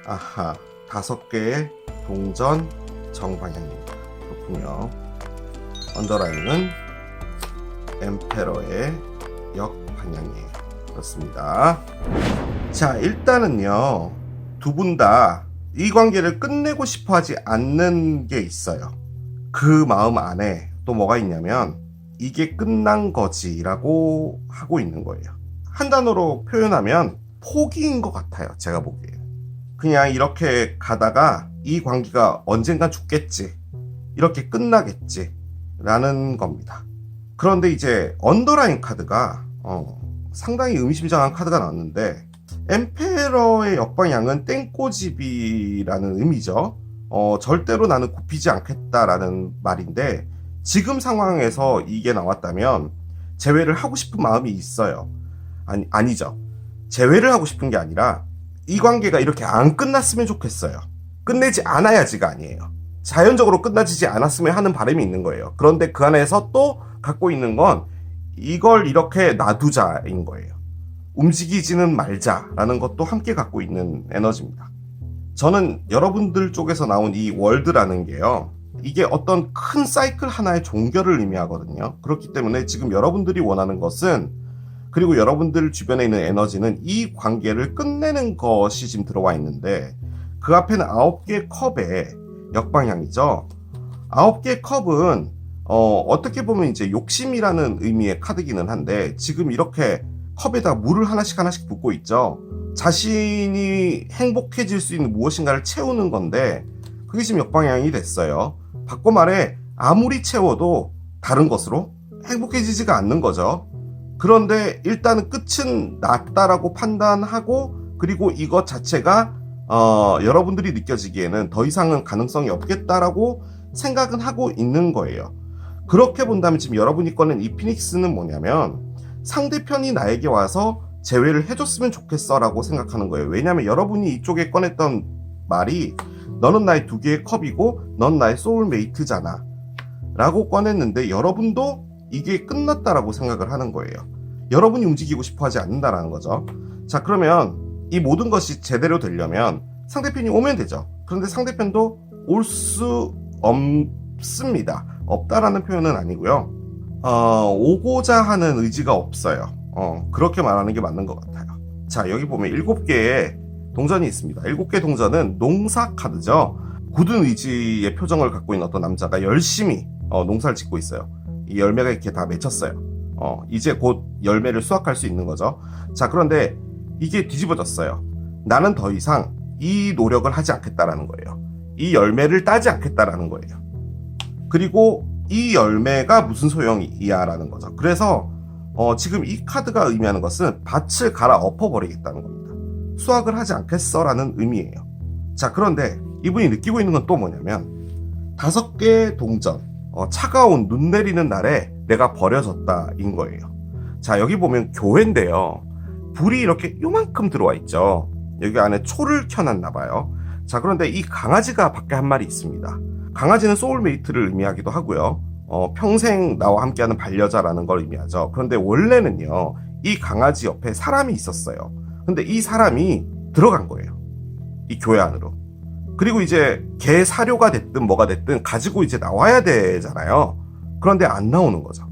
[SPEAKER 1] 아하, 5개의 동전 정방향입니다. 그렇군요. 언더라인은 엠페러의 역방향이에요. 그렇습니다. 자, 일단은요, 두 분 다 이 관계를 끝내고 싶어 하지 않는 게 있어요. 그 마음 안에 또 뭐가 있냐면 이게 끝난 거지 라고 하고 있는 거예요. 한 단어로 표현하면 포기인 것 같아요. 제가 보기에 그냥 이렇게 가다가 이 관계가 언젠간 죽겠지, 이렇게 끝나겠지 라는 겁니다. 그런데 이제 언더라인 카드가 상당히 의미심장한 카드가 나왔는데 엠페러의 역방향은 땡꼬집이라는 의미죠. 절대로 나는 굽히지 않겠다라는 말인데 지금 상황에서 이게 나왔다면 재회를 하고 싶은 마음이 있어요. 아니죠. 재회를 하고 싶은 게 아니라 이 관계가 이렇게 안 끝났으면 좋겠어요. 끝내지 않아야지가 아니에요. 자연적으로 끝나지지 않았으면 하는 바람이 있는 거예요. 그런데 그 안에서 또 갖고 있는 건 이걸 이렇게 놔두자인 거예요. 움직이지는 말자라는 것도 함께 갖고 있는 에너지입니다. 저는 여러분들 쪽에서 나온 이 월드라는 게요, 이게 어떤 큰 사이클 하나의 종결을 의미하거든요. 그렇기 때문에 지금 여러분들이 원하는 것은, 그리고 여러분들 주변에 있는 에너지는 이 관계를 끝내는 것이 지금 들어와 있는데, 그 앞에는 9개의 컵의 역방향이죠. 9개의 컵은 어떻게 보면 이제 욕심이라는 의미의 카드기는 한데, 지금 이렇게 컵에다 물을 하나씩 붓고 있죠. 자신이 행복해질 수 있는 무엇인가를 채우는 건데, 그게 지금 역방향이 됐어요. 바꿔 말해, 아무리 채워도 다른 것으로 행복해지지가 않는 거죠. 그런데 일단은 끝은 났다라고 판단하고, 그리고 이것 자체가 여러분들이 느껴지기에는 더 이상은 가능성이 없겠다라고 생각은 하고 있는 거예요. 그렇게 본다면 지금 여러분이 꺼낸 이 피닉스는 뭐냐면, 상대편이 나에게 와서 제외를 해줬으면 좋겠어 라고 생각하는 거예요. 왜냐하면 여러분이 이쪽에 꺼냈던 말이, 너는 나의 2개의 컵이고 넌 나의 소울메이트잖아 라고 꺼냈는데, 여러분도 이게 끝났다라고 생각을 하는 거예요. 여러분이 움직이고 싶어 하지 않는다라는 거죠. 자, 그러면 이 모든 것이 제대로 되려면 상대편이 오면 되죠. 그런데 상대편도 올 수 없습니다. 없다라는 표현은 아니고요. 오고자 하는 의지가 없어요. 그렇게 말하는 게 맞는 것 같아요. 자, 여기 보면 7개의 동전이 있습니다. 7개 동전은 농사 카드죠. 굳은 의지의 표정을 갖고 있는 어떤 남자가 열심히 농사를 짓고 있어요. 이 열매가 이렇게 다 맺혔어요. 이제 곧 열매를 수확할 수 있는 거죠. 자, 그런데 이게 뒤집어졌어요. 나는 더 이상 이 노력을 하지 않겠다라는 거예요. 이 열매를 따지 않겠다라는 거예요. 그리고 이 열매가 무슨 소용이야 라는 거죠. 그래서 지금 이 카드가 의미하는 것은 밭을 갈아 엎어버리겠다는 겁니다. 수확을 하지 않겠어 라는 의미예요. 자, 그런데 이분이 느끼고 있는 건 또 뭐냐면, 5개의 동전, 차가운 눈 내리는 날에 내가 버려졌다 인 거예요. 자, 여기 보면 교회인데요, 불이 이렇게 요만큼 들어와 있죠. 여기 안에 초를 켜놨나 봐요. 자, 그런데 이 강아지가 밖에 한 마리 있습니다. 강아지는 소울메이트를 의미하기도 하고요, 평생 나와 함께하는 반려자라는 걸 의미하죠. 그런데 원래는요, 이 강아지 옆에 사람이 있었어요. 근데 이 사람이 들어간 거예요, 이 교회 안으로. 그리고 이제 개 사료가 됐든 뭐가 됐든 가지고 이제 나와야 되잖아요. 그런데 안 나오는 거죠.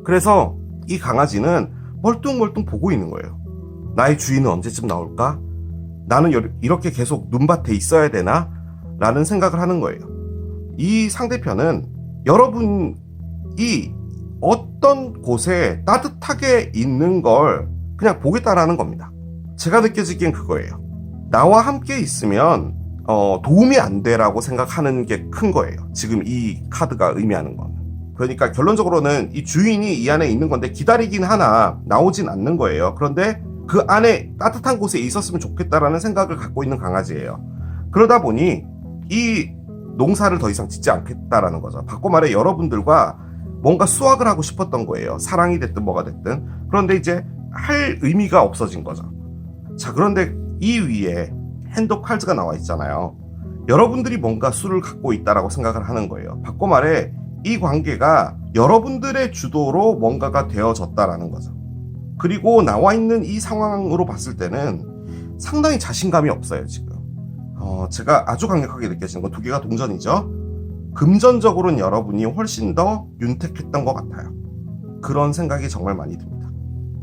[SPEAKER 1] 그래서 이 강아지는 멀뚱멀뚱 보고 있는 거예요. 나의 주인은 언제쯤 나올까? 나는 이렇게 계속 눈밭에 있어야 되나? 라는 생각을 하는 거예요. 이 상대편은 여러분이 어떤 곳에 따뜻하게 있는 걸 그냥 보겠다라는 겁니다. 제가 느껴지기엔 그거예요. 나와 함께 있으면 도움이 안 돼라고 생각하는 게 큰 거예요. 지금 이 카드가 의미하는 건. 그러니까 결론적으로는 이 주인이 이 안에 있는 건데 기다리긴 하나 나오진 않는 거예요. 그런데 그 안에 따뜻한 곳에 있었으면 좋겠다라는 생각을 갖고 있는 강아지예요. 그러다 보니 이 농사를 더 이상 짓지 않겠다라는 거죠. 바꿔 말해, 여러분들과 뭔가 수확을 하고 싶었던 거예요. 사랑이 됐든 뭐가 됐든. 그런데 이제 할 의미가 없어진 거죠. 자, 그런데 이 위에 핸드 칼즈가 나와 있잖아요. 여러분들이 뭔가 수를 갖고 있다라고 생각을 하는 거예요. 바꿔 말해, 이 관계가 여러분들의 주도로 뭔가가 되어졌다라는 거죠. 그리고 나와 있는 이 상황으로 봤을 때는 상당히 자신감이 없어요, 지금. 제가 아주 강력하게 느껴지는 건 2개가 동전이죠. 금전적으로는 여러분이 훨씬 더 윤택했던 것 같아요. 그런 생각이 정말 많이 듭니다.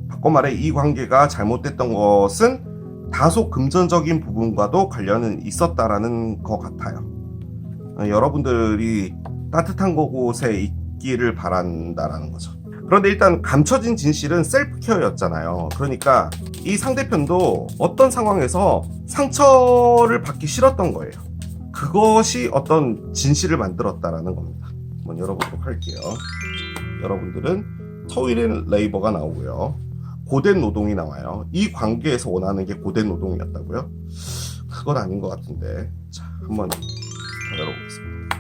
[SPEAKER 1] 바꿔 말해, 이 관계가 잘못됐던 것은 다소 금전적인 부분과도 관련은 있었다라는 것 같아요. 여러분들이 따뜻한 곳에 있기를 바란다라는 거죠. 그런데 일단 감춰진 진실은 셀프케어였잖아요. 그러니까 이 상대편도 어떤 상황에서 상처를 받기 싫었던 거예요. 그것이 어떤 진실을 만들었다라는 겁니다. 한번 열어보도록 할게요. 여러분들은 토일 레이버가 나오고요, 고된 노동이 나와요. 이 관계에서 원하는 게 고된 노동이었다고요? 그건 아닌 것 같은데. 자, 한번 더 열어보겠습니다.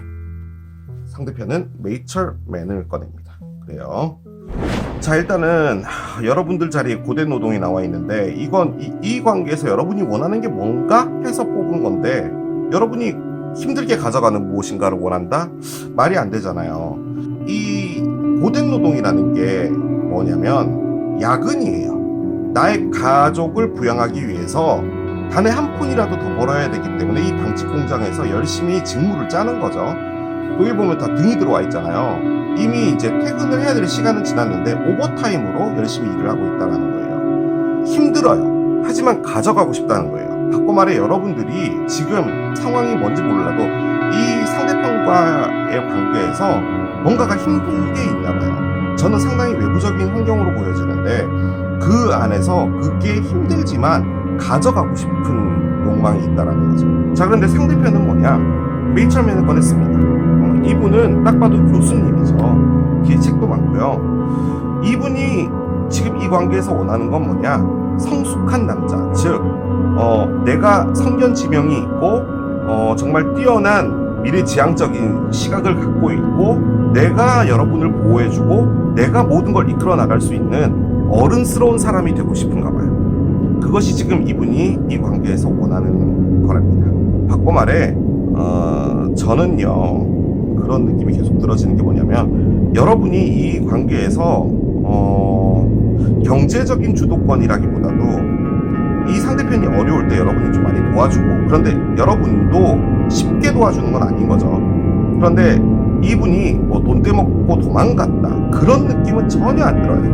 [SPEAKER 1] 상대편은 메이처맨을 꺼냅니다. 그래요. 자, 일단은 여러분들 자리에 고된 노동이 나와 있는데 이건 이 관계에서 여러분이 원하는 게 뭔가 해서 뽑은 건데 여러분이 힘들게 가져가는 무엇인가를 원한다? 말이 안 되잖아요. 이 고된 노동이라는 게 뭐냐면 야근이에요. 나의 가족을 부양하기 위해서 단에 한 푼이라도 더 벌어야 되기 때문에 이 방직 공장에서 열심히 직무를 짜는 거죠. 여기 보면 다 등이 들어와 있잖아요. 이미 이제 퇴근을 해야 될 시간은 지났는데 오버타임으로 열심히 일을 하고 있다는 거예요. 힘들어요. 하지만 가져가고 싶다는 거예요. 바꿔 말해 여러분들이 지금 상황이 뭔지 몰라도 이 상대편과의 관계에서 뭔가가 힘든 게 있나 봐요. 저는 상당히 외부적인 환경으로 보여지는데 그 안에서 그게 힘들지만 가져가고 싶은 욕망이 있다는 거죠. 자, 그런데 상대편은 뭐냐? 메이철맨을 꺼냈습니다. 이분은 딱 봐도 교수님이죠. 뒤에 책도 많고요. 이분이 지금 이 관계에서 원하는 건 뭐냐? 성숙한 남자, 즉 내가 성견지명이 있고 정말 뛰어난 미래지향적인 시각을 갖고 있고 내가 여러분을 보호해주고 내가 모든 걸 이끌어 나갈 수 있는 어른스러운 사람이 되고 싶은가 봐요. 그것이 지금 이분이 이 관계에서 원하는 거랍니다. 바꿔 말해 저는요 그런 느낌이 계속 들어지는 게 뭐냐면 여러분이 이 관계에서 경제적인 주도권이라기보다도 이 상대편이 어려울 때 여러분이 좀 많이 도와주고 그런데 여러분도 쉽게 도와주는 건 아닌 거죠. 그런데 이분이 뭐 돈 떼먹고 도망갔다 그런 느낌은 전혀 안 들어요.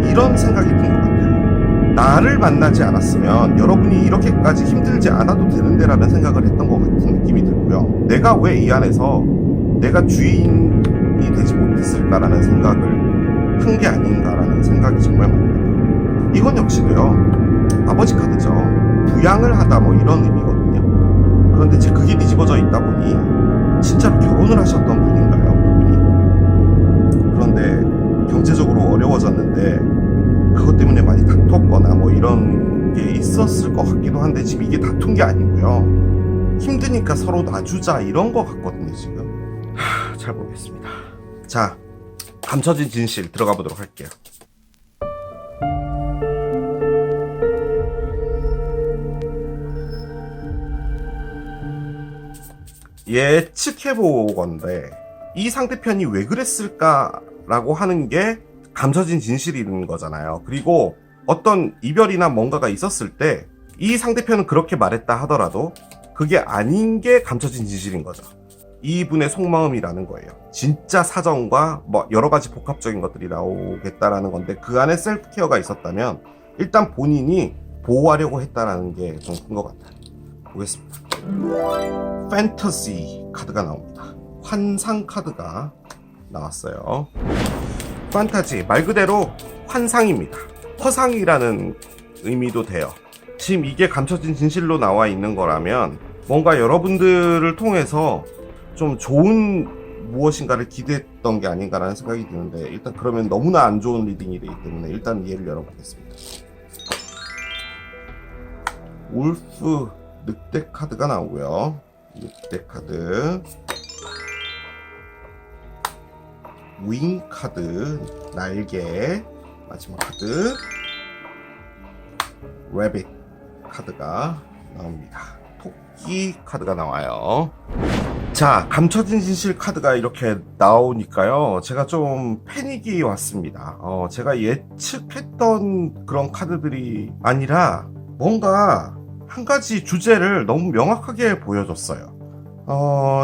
[SPEAKER 1] 이런 생각이 든 것 같아요. 나를 만나지 않았으면 여러분이 이렇게까지 힘들지 않아도 되는데 라는 생각을 했던 것 같은 느낌이 들고요. 내가 왜 이 안에서 내가 주인이 되지 못했을까라는 생각을 한 게 아닌가라는 생각이 정말 많습니다. 이건 역시도요 아버지 카드죠. 부양을 하다 뭐 이런 의미거든요. 그런데 이제 그게 뒤집어져 있다 보니 진짜로 결혼을 하셨던 분인가요? 그분이? 그런데 경제적으로 어려워졌는데 그것 때문에 많이 다퉜거나 뭐 이런 게 있었을 것 같기도 한데 지금 이게 다툰 게 아니고요. 힘드니까 서로 놔주자 이런 거 같거든요 지금. 잘 모르겠습니다. 자, 감춰진 진실 들어가 보도록 할게요. 예측해보건데 이 상대편이 왜 그랬을까라고 하는 게 감춰진 진실인 거잖아요. 그리고 어떤 이별이나 뭔가가 있었을 때 이 상대편은 그렇게 말했다 하더라도 그게 아닌 게 감춰진 진실인 거죠. 이분의 속마음이라는 거예요. 진짜 사정과 뭐 여러 가지 복합적인 것들이 나오겠다라는 건데 그 안에 셀프 케어가 있었다면 일단 본인이 보호하려고 했다라는 게 좀 큰 것 같아요. 보겠습니다. 판타지 카드가 나옵니다. 환상 카드가 나왔어요. 판타지 말 그대로 환상입니다. 허상이라는 의미도 돼요. 지금 이게 감춰진 진실로 나와 있는 거라면 뭔가 여러분들을 통해서 좀 좋은 무엇인가를 기대했던 게 아닌가라는 생각이 드는데 일단 그러면 너무나 안 좋은 리딩이 되기 때문에 일단 얘를 열어보겠습니다. 울프 늑대 카드가 나오고요. 늑대 카드, 윙 카드, 날개, 마지막 카드, 래빗 카드가 나옵니다. 토끼 카드가 나와요. 자, 감춰진 진실 카드가 이렇게 나오니까요. 제가 좀 패닉이 왔습니다. 제가 예측했던 그런 카드들이 아니라 뭔가 한 가지 주제를 너무 명확하게 보여줬어요.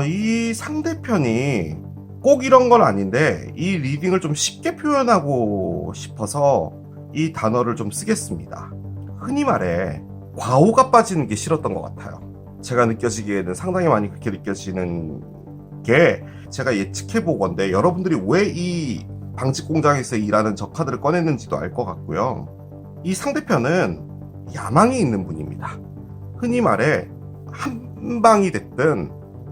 [SPEAKER 1] 이 상대편이 꼭 이런 건 아닌데 이 리딩을 좀 쉽게 표현하고 싶어서 이 단어를 좀 쓰겠습니다. 흔히 말해 과오가 빠지는 게 싫었던 것 같아요. 제가 느껴지기에는 상당히 많이 그렇게 느껴지는 게 제가 예측해보건데 여러분들이 왜 이 방직 공장에서 일하는 저 카드를 꺼냈는지도 알 것 같고요. 이 상대편은 야망이 있는 분입니다. 흔히 말해 한 방이 됐든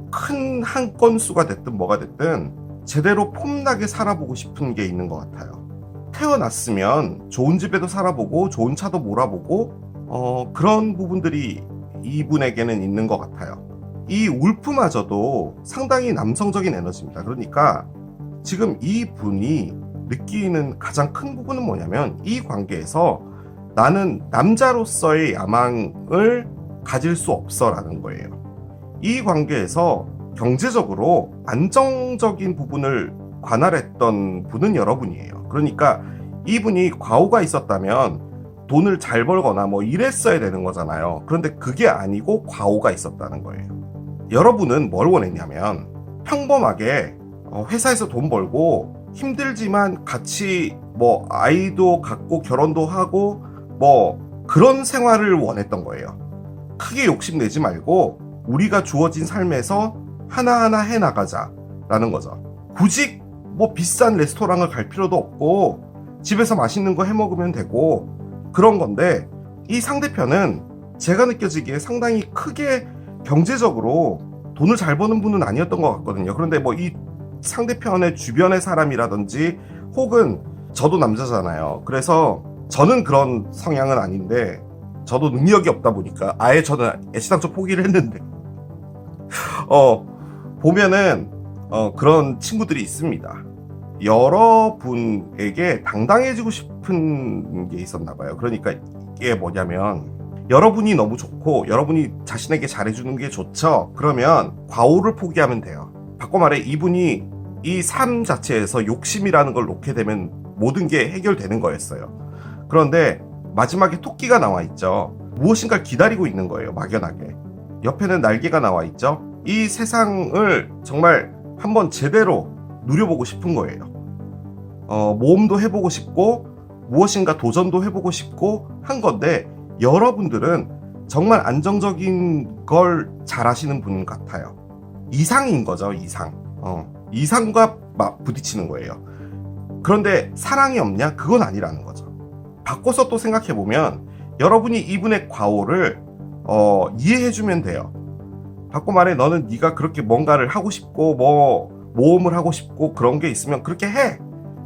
[SPEAKER 1] 큰 한 건수가 됐든 뭐가 됐든 제대로 폼나게 살아보고 싶은 게 있는 것 같아요. 태어났으면 좋은 집에도 살아보고 좋은 차도 몰아보고 그런 부분들이 이분에게는 있는 것 같아요. 이 울프마저도 상당히 남성적인 에너지입니다. 그러니까 지금 이 분이 느끼는 가장 큰 부분은 뭐냐면 이 관계에서 나는 남자로서의 야망을 가질 수 없어라는 거예요. 이 관계에서 경제적으로 안정적인 부분을 관할했던 분은 여러분이에요. 그러니까 이분이 과오가 있었다면 돈을 잘 벌거나 뭐 이랬어야 되는 거잖아요. 그런데 그게 아니고 과오가 있었다는 거예요. 여러분은 뭘 원했냐면 평범하게 회사에서 돈 벌고 힘들지만 같이 뭐 아이도 갖고 결혼도 하고 뭐 그런 생활을 원했던 거예요. 크게 욕심내지 말고 우리가 주어진 삶에서 하나하나 해나가자라는 거죠. 굳이 뭐 비싼 레스토랑을 갈 필요도 없고 집에서 맛있는 거 해먹으면 되고 그런 건데, 이 상대편은 제가 느껴지기에 상당히 크게 경제적으로 돈을 잘 버는 분은 아니었던 것 같거든요. 그런데 뭐 이 상대편의 주변의 사람이라든지 혹은 저도 남자잖아요. 그래서 저는 그런 성향은 아닌데 저도 능력이 없다 보니까 아예 저는 애시당초 포기를 했는데 보면은 그런 친구들이 있습니다. 여러분에게 당당해지고 싶은 게 있었나 봐요. 그러니까 이게 뭐냐면 여러분이 너무 좋고 여러분이 자신에게 잘해주는 게 좋죠. 그러면 과오를 포기하면 돼요. 바꿔 말해 이분이 이 삶 자체에서 욕심이라는 걸 놓게 되면 모든 게 해결되는 거였어요. 그런데 마지막에 토끼가 나와 있죠. 무엇인가 기다리고 있는 거예요. 막연하게. 옆에는 날개가 나와 있죠. 이 세상을 정말 한번 제대로 누려보고 싶은 거예요. 모험도 해보고 싶고 무엇인가 도전도 해보고 싶고 한 건데 여러분들은 정말 안정적인 걸 잘하시는 분 같아요. 이상인 거죠. 이상과 부딪히는 거예요. 그런데 사랑이 없냐? 그건 아니라는 거죠. 바꿔서 또 생각해보면 여러분이 이분의 과오를 이해해주면 돼요. 바꿔 말해 너는 네가 그렇게 뭔가를 하고 싶고 뭐 모험을 하고 싶고 그런 게 있으면 그렇게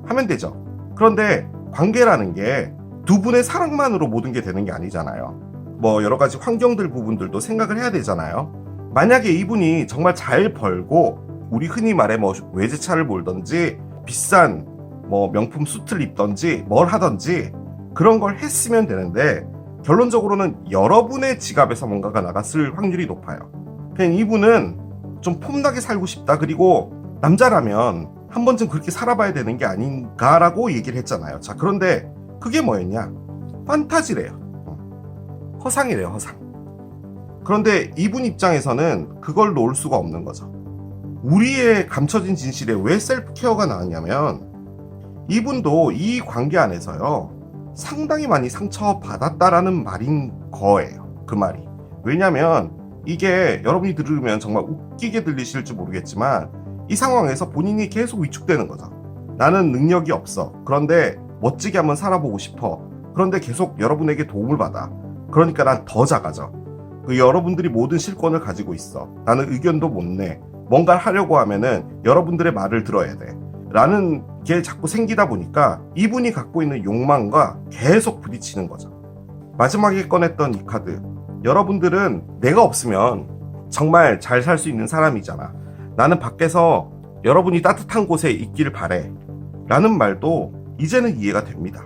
[SPEAKER 1] 하면 되죠. 그런데 관계라는 게 두 분의 사랑만으로 모든 게 되는 게 아니잖아요. 뭐 여러 가지 환경들 부분들도 생각을 해야 되잖아요. 만약에 이분이 정말 잘 벌고 우리 흔히 말해 뭐 외제차를 몰던지 비싼 뭐 명품 수트를 입던지 뭘 하던지 그런 걸 했으면 되는데 결론적으로는 여러분의 지갑에서 뭔가가 나갔을 확률이 높아요. 그냥 이분은 좀 폼나게 살고 싶다. 그리고 남자라면 한 번쯤 그렇게 살아봐야 되는 게 아닌가라고 얘기를 했잖아요. 자, 그런데 그게 뭐였냐? 판타지래요. 허상이래요, 허상. 그런데 이분 입장에서는 그걸 놓을 수가 없는 거죠. 우리의 감춰진 진실에 왜 셀프 케어가 나왔냐면 이분도 이 관계 안에서요 상당히 많이 상처받았다라는 말인 거예요. 그 말이. 왜냐면 이게 여러분이 들으면 정말 웃기게 들리실지 모르겠지만 이 상황에서 본인이 계속 위축되는 거죠. 나는 능력이 없어. 그런데 멋지게 한번 살아보고 싶어. 그런데 계속 여러분에게 도움을 받아. 그러니까 난 더 작아져. 여러분들이 모든 실권을 가지고 있어. 나는 의견도 못 내. 뭔가를 하려고 하면은 여러분들의 말을 들어야 돼. 라는 게 자꾸 생기다 보니까 이분이 갖고 있는 욕망과 계속 부딪히는 거죠. 마지막에 꺼냈던 이 카드. 여러분들은 내가 없으면 정말 잘 살 수 있는 사람이잖아. 나는 밖에서 여러분이 따뜻한 곳에 있기를 바래. 라는 말도 이제는 이해가 됩니다.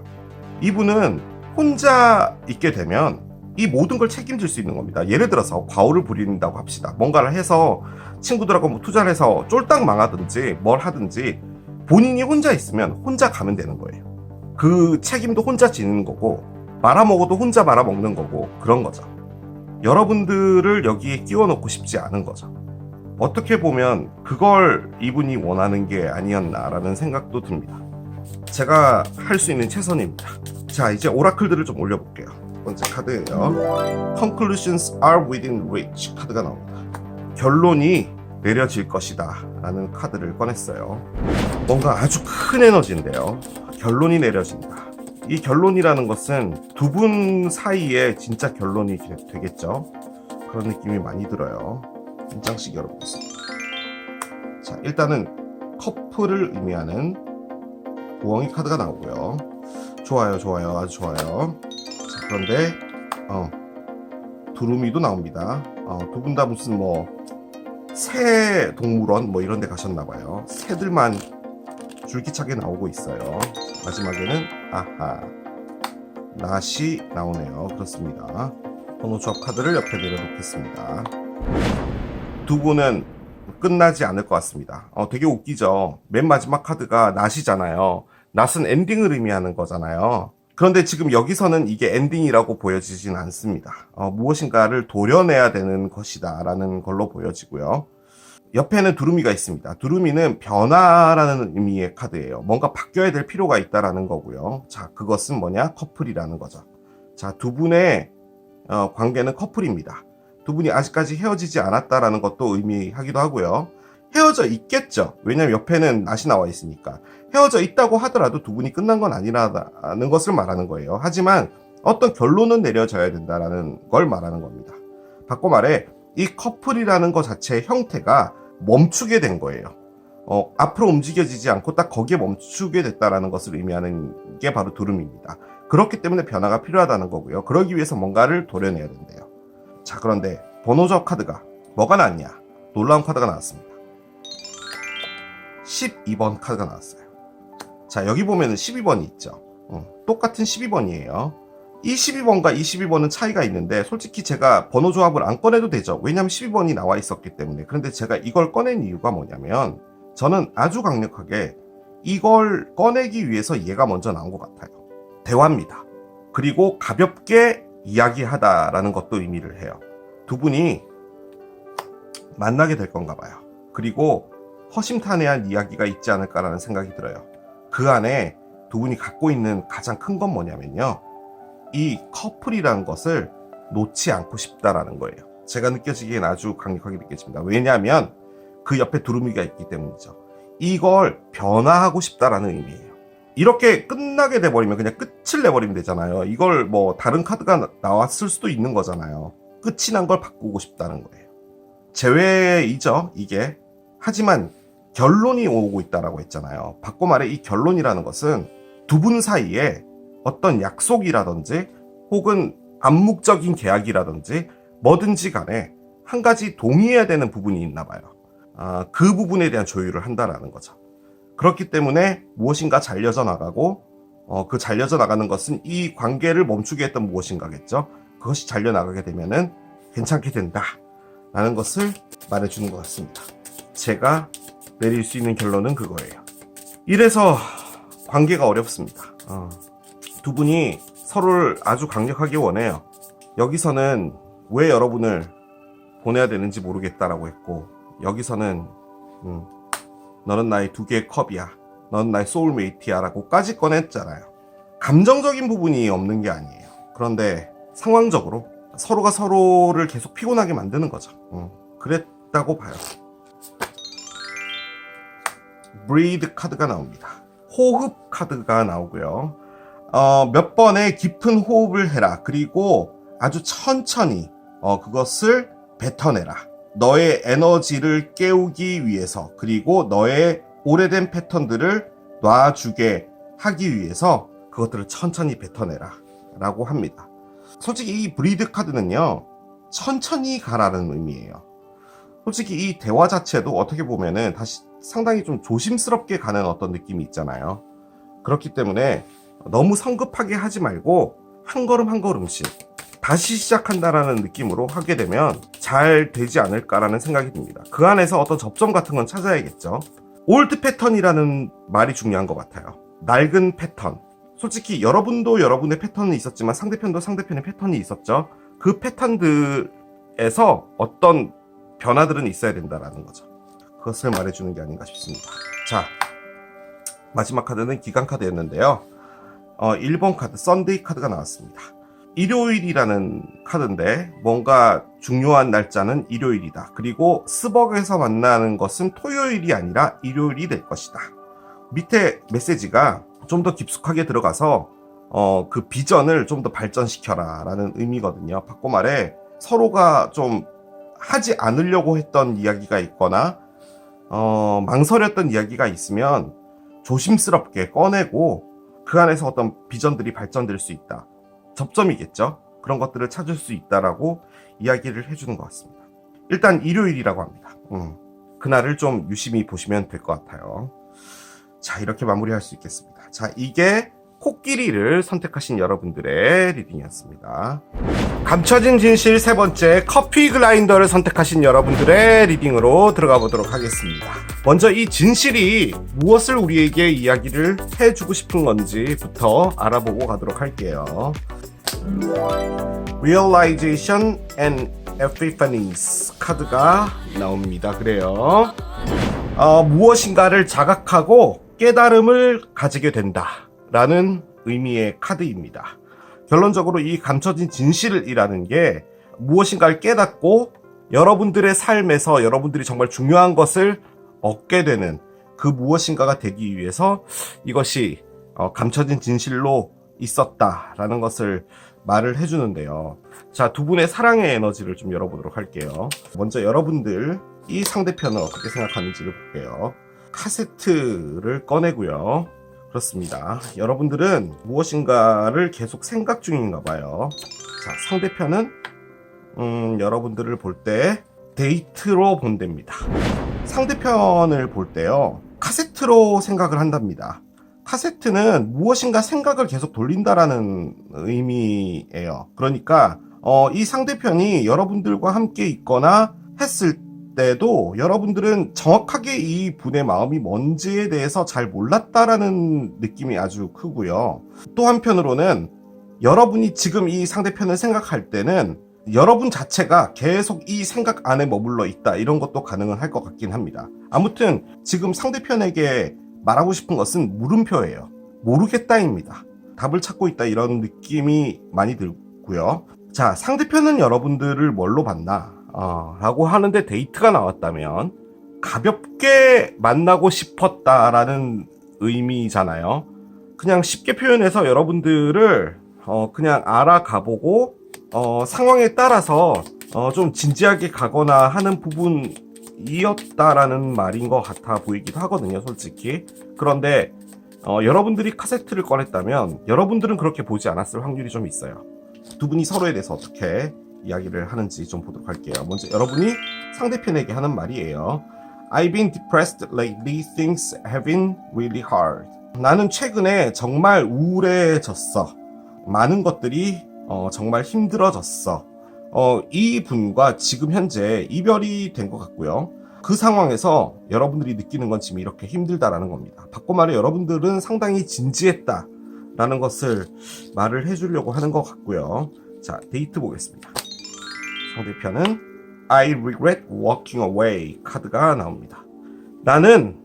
[SPEAKER 1] 이분은 혼자 있게 되면 이 모든 걸 책임질 수 있는 겁니다. 예를 들어서 과오를 부린다고 합시다. 뭔가를 해서 친구들하고 뭐 투자를 해서 쫄딱 망하든지 뭘 하든지 본인이 혼자 있으면 혼자 가면 되는 거예요. 그 책임도 혼자 지는 거고 말아먹어도 혼자 말아먹는 거고 그런 거죠. 여러분들을 여기에 끼워넣고 싶지 않은 거죠. 어떻게 보면 그걸 이분이 원하는 게 아니었나라는 생각도 듭니다. 제가 할 수 있는 최선입니다. 자, 이제 오라클들을 좀 올려볼게요. 첫 번째 카드예요. Conclusions are within reach 카드가 나옵니다. 결론이 내려질 것이다 라는 카드를 꺼냈어요. 뭔가 아주 큰 에너지인데요. 결론이 내려진다. 이 결론이라는 것은 두 분 사이에 진짜 결론이 되겠죠. 그런 느낌이 많이 들어요. 한 장씩 열어보겠습니다. 자, 일단은 커플을 의미하는 부엉이 카드가 나오고요. 좋아요, 좋아요, 아주 좋아요. 자, 그런데 두루미도 나옵니다. 두 분 다 무슨 뭐 새 동물원 뭐 이런 데 가셨나봐요. 새들만 줄기차게 나오고 있어요. 마지막에는 아하 낫이 나오네요. 그렇습니다. 번호 조합 카드를 옆에 내려놓겠습니다. 두 분은 끝나지 않을 것 같습니다. 되게 웃기죠. 맨 마지막 카드가 낫이잖아요. 낫은 엔딩을 의미하는 거잖아요. 그런데 지금 여기서는 이게 엔딩이라고 보여지진 않습니다. 무엇인가를 도려내야 되는 것이다 라는 걸로 보여지고요. 옆에는 두루미가 있습니다. 두루미는 변화라는 의미의 카드예요. 뭔가 바뀌어야 될 필요가 있다라는 거고요. 자, 그것은 뭐냐? 커플이라는 거죠. 자, 두 분의 관계는 커플입니다. 두 분이 아직까지 헤어지지 않았다라는 것도 의미하기도 하고요. 헤어져 있겠죠. 왜냐면 옆에는 낫이 나와 있으니까. 헤어져 있다고 하더라도 두 분이 끝난 건 아니라는 것을 말하는 거예요. 하지만 어떤 결론은 내려져야 된다라는 걸 말하는 겁니다. 바꿔 말해 이 커플이라는 것 자체의 형태가 멈추게 된 거예요. 앞으로 움직여지지 않고 딱 거기에 멈추게 됐다라는 것을 의미하는 게 바로 두름입니다. 그렇기 때문에 변화가 필요하다는 거고요. 그러기 위해서 뭔가를 도려내야 된대요. 자, 그런데 번호적 카드가 뭐가 나왔냐? 놀라운 카드가 나왔습니다. 12번 카드가 나왔어요. 자, 여기 보면은 12번이 있죠. 똑같은 12번이에요. 이 12번과 이 12번은 차이가 있는데 솔직히 제가 번호 조합을 안 꺼내도 되죠. 왜냐면 12번이 나와 있었기 때문에. 그런데 제가 이걸 꺼낸 이유가 뭐냐면 저는 아주 강력하게 이걸 꺼내기 위해서 얘가 먼저 나온 것 같아요. 대화입니다. 그리고 가볍게 이야기하다라는 것도 의미를 해요. 두 분이 만나게 될 건가 봐요. 그리고 허심탄회한 이야기가 있지 않을까라는 생각이 들어요. 그 안에 두 분이 갖고 있는 가장 큰 건 뭐냐면요. 이 커플이라는 것을 놓지 않고 싶다라는 거예요. 제가 느껴지기엔 아주 강력하게 느껴집니다. 왜냐하면 그 옆에 두루미가 있기 때문이죠. 이걸 변화하고 싶다라는 의미예요. 이렇게 끝나게 돼버리면 그냥 끝을 내버리면 되잖아요. 이걸 뭐 다른 카드가 나왔을 수도 있는 거잖아요. 끝이 난 걸 바꾸고 싶다는 거예요. 재회이죠, 이게. 하지만 결론이 오고 있다라고 했잖아요. 바꿔 말해 이 결론이라는 것은 두 분 사이에 어떤 약속이라든지 혹은 암묵적인 계약이라든지 뭐든지 간에 한 가지 동의해야 되는 부분이 있나 봐요. 그 부분에 대한 조율을 한다라는 거죠. 그렇기 때문에 무엇인가 잘려져 나가고 그 잘려져 나가는 것은 이 관계를 멈추게 했던 무엇인가겠죠. 그것이 잘려 나가게 되면은 괜찮게 된다 라는 것을 말해주는 것 같습니다. 제가 내릴 수 있는 결론은 그거예요. 이래서 관계가 어렵습니다. 두 분이 서로를 아주 강력하게 원해요. 여기서는 왜 여러분을 보내야 되는지 모르겠다라고 했고, 여기서는 너는 나의 두 개의 컵이야, 너는 나의 소울메이트야 라고까지 꺼냈잖아요. 감정적인 부분이 없는 게 아니에요. 그런데 상황적으로 서로가 서로를 계속 피곤하게 만드는 거죠. 그랬다고 봐요. 브리드 카드가 나옵니다. 호흡 카드가 나오고요. 몇 번의 깊은 호흡을 해라. 그리고 아주 천천히 그것을 뱉어내라. 너의 에너지를 깨우기 위해서, 그리고 너의 오래된 패턴들을 놔주게 하기 위해서 그것들을 천천히 뱉어내라 라고 합니다. 솔직히 이 브리드 카드는요, 천천히 가라는 의미예요. 솔직히 이 대화 자체도 어떻게 보면은 다시 상당히 좀 조심스럽게 가는 어떤 느낌이 있잖아요. 그렇기 때문에 너무 성급하게 하지 말고 한 걸음 한 걸음씩 다시 시작한다라는 느낌으로 하게 되면 잘 되지 않을까라는 생각이 듭니다. 그 안에서 어떤 접점 같은 건 찾아야겠죠. 올드 패턴이라는 말이 중요한 것 같아요. 낡은 패턴. 솔직히 여러분도 여러분의 패턴은 있었지만 상대편도 상대편의 패턴이 있었죠. 그 패턴들에서 어떤 변화들은 있어야 된다라는 거죠. 그것을 말해주는 게 아닌가 싶습니다. 자, 마지막 카드는 기간 카드였는데요. 1번 카드, 썬데이 카드가 나왔습니다. 일요일이라는 카드인데 뭔가 중요한 날짜는 일요일이다. 그리고 스벅에서 만나는 것은 토요일이 아니라 일요일이 될 것이다. 밑에 메시지가 좀 더 깊숙하게 들어가서 그 비전을 좀 더 발전시켜라 라는 의미거든요. 바꿔 말해 서로가 좀 하지 않으려고 했던 이야기가 있거나 망설였던 이야기가 있으면 조심스럽게 꺼내고 그 안에서 어떤 비전들이 발전될 수 있다. 접점이겠죠. 그런 것들을 찾을 수 있다라고 이야기를 해주는 것 같습니다. 일단 일요일이라고 합니다. 그날을 좀 유심히 보시면 될 것 같아요. 자, 이렇게 마무리할 수 있겠습니다. 자, 이게 코끼리를 선택하신 여러분들의 리딩이었습니다. 감춰진 진실 세 번째, 커피 그라인더를 선택하신 여러분들의 리딩으로 들어가 보도록 하겠습니다. 먼저 이 진실이 무엇을 우리에게 이야기를 해주고 싶은 건지부터 알아보고 가도록 할게요. Realization and Epiphanies 카드가 나옵니다. 그래요. 무엇인가를 자각하고 깨달음을 가지게 된다 라는 의미의 카드입니다. 결론적으로 이 감춰진 진실이라는 게 무엇인가를 깨닫고 여러분들의 삶에서 여러분들이 정말 중요한 것을 얻게 되는 그 무엇인가가 되기 위해서 이것이 감춰진 진실로 있었다라는 것을 말을 해주는데요. 자, 두 분의 사랑의 에너지를 좀 열어보도록 할게요. 먼저 여러분들 이 상대편은 어떻게 생각하는지를 볼게요. 카세트를 꺼내고요. 그렇습니다. 여러분들은 무엇인가를 계속 생각 중인가 봐요. 자, 상대편은 여러분들을 볼 때 데이트로 본답니다. 상대편을 볼 때요, 카세트로 생각을 한답니다. 카세트는 무엇인가 생각을 계속 돌린다라는 의미예요. 그러니까 이 상대편이 여러분들과 함께 있거나 했을 때도 여러분들은 정확하게 이 분의 마음이 뭔지에 대해서 잘 몰랐다라는 느낌이 아주 크고요. 또 한편으로는 여러분이 지금 이 상대편을 생각할 때는 여러분 자체가 계속 이 생각 안에 머물러 있다, 이런 것도 가능은 할 것 같긴 합니다. 아무튼 지금 상대편에게 말하고 싶은 것은 물음표예요. 모르겠다입니다. 답을 찾고 있다, 이런 느낌이 많이 들고요. 자, 상대편은 여러분들을 뭘로 봤나? 라고 하는데 데이트가 나왔다면 가볍게 만나고 싶었다라는 의미잖아요. 그냥 쉽게 표현해서 여러분들을 그냥 알아가보고 상황에 따라서 좀 진지하게 가거나 하는 부분이었다라는 말인 것 같아 보이기도 하거든요, 솔직히. 그런데 여러분들이 카세트를 꺼냈다면 여러분들은 그렇게 보지 않았을 확률이 좀 있어요. 두 분이 서로에 대해서 어떻게 이야기를 하는지 좀 보도록 할게요. 먼저 여러분이 상대편에게 하는 말이에요. I've been depressed lately. Things have been really hard. 나는 최근에 정말 우울해졌어. 많은 것들이 정말 힘들어졌어. 이 분과 지금 현재 이별이 된 것 같고요. 그 상황에서 여러분들이 느끼는 건 지금 이렇게 힘들다라는 겁니다. 바꿔 말해 여러분들은 상당히 진지했다라는 것을 말을 해주려고 하는 것 같고요. 자, 데이트 보겠습니다. 상대편은 I regret walking away 카드가 나옵니다. 나는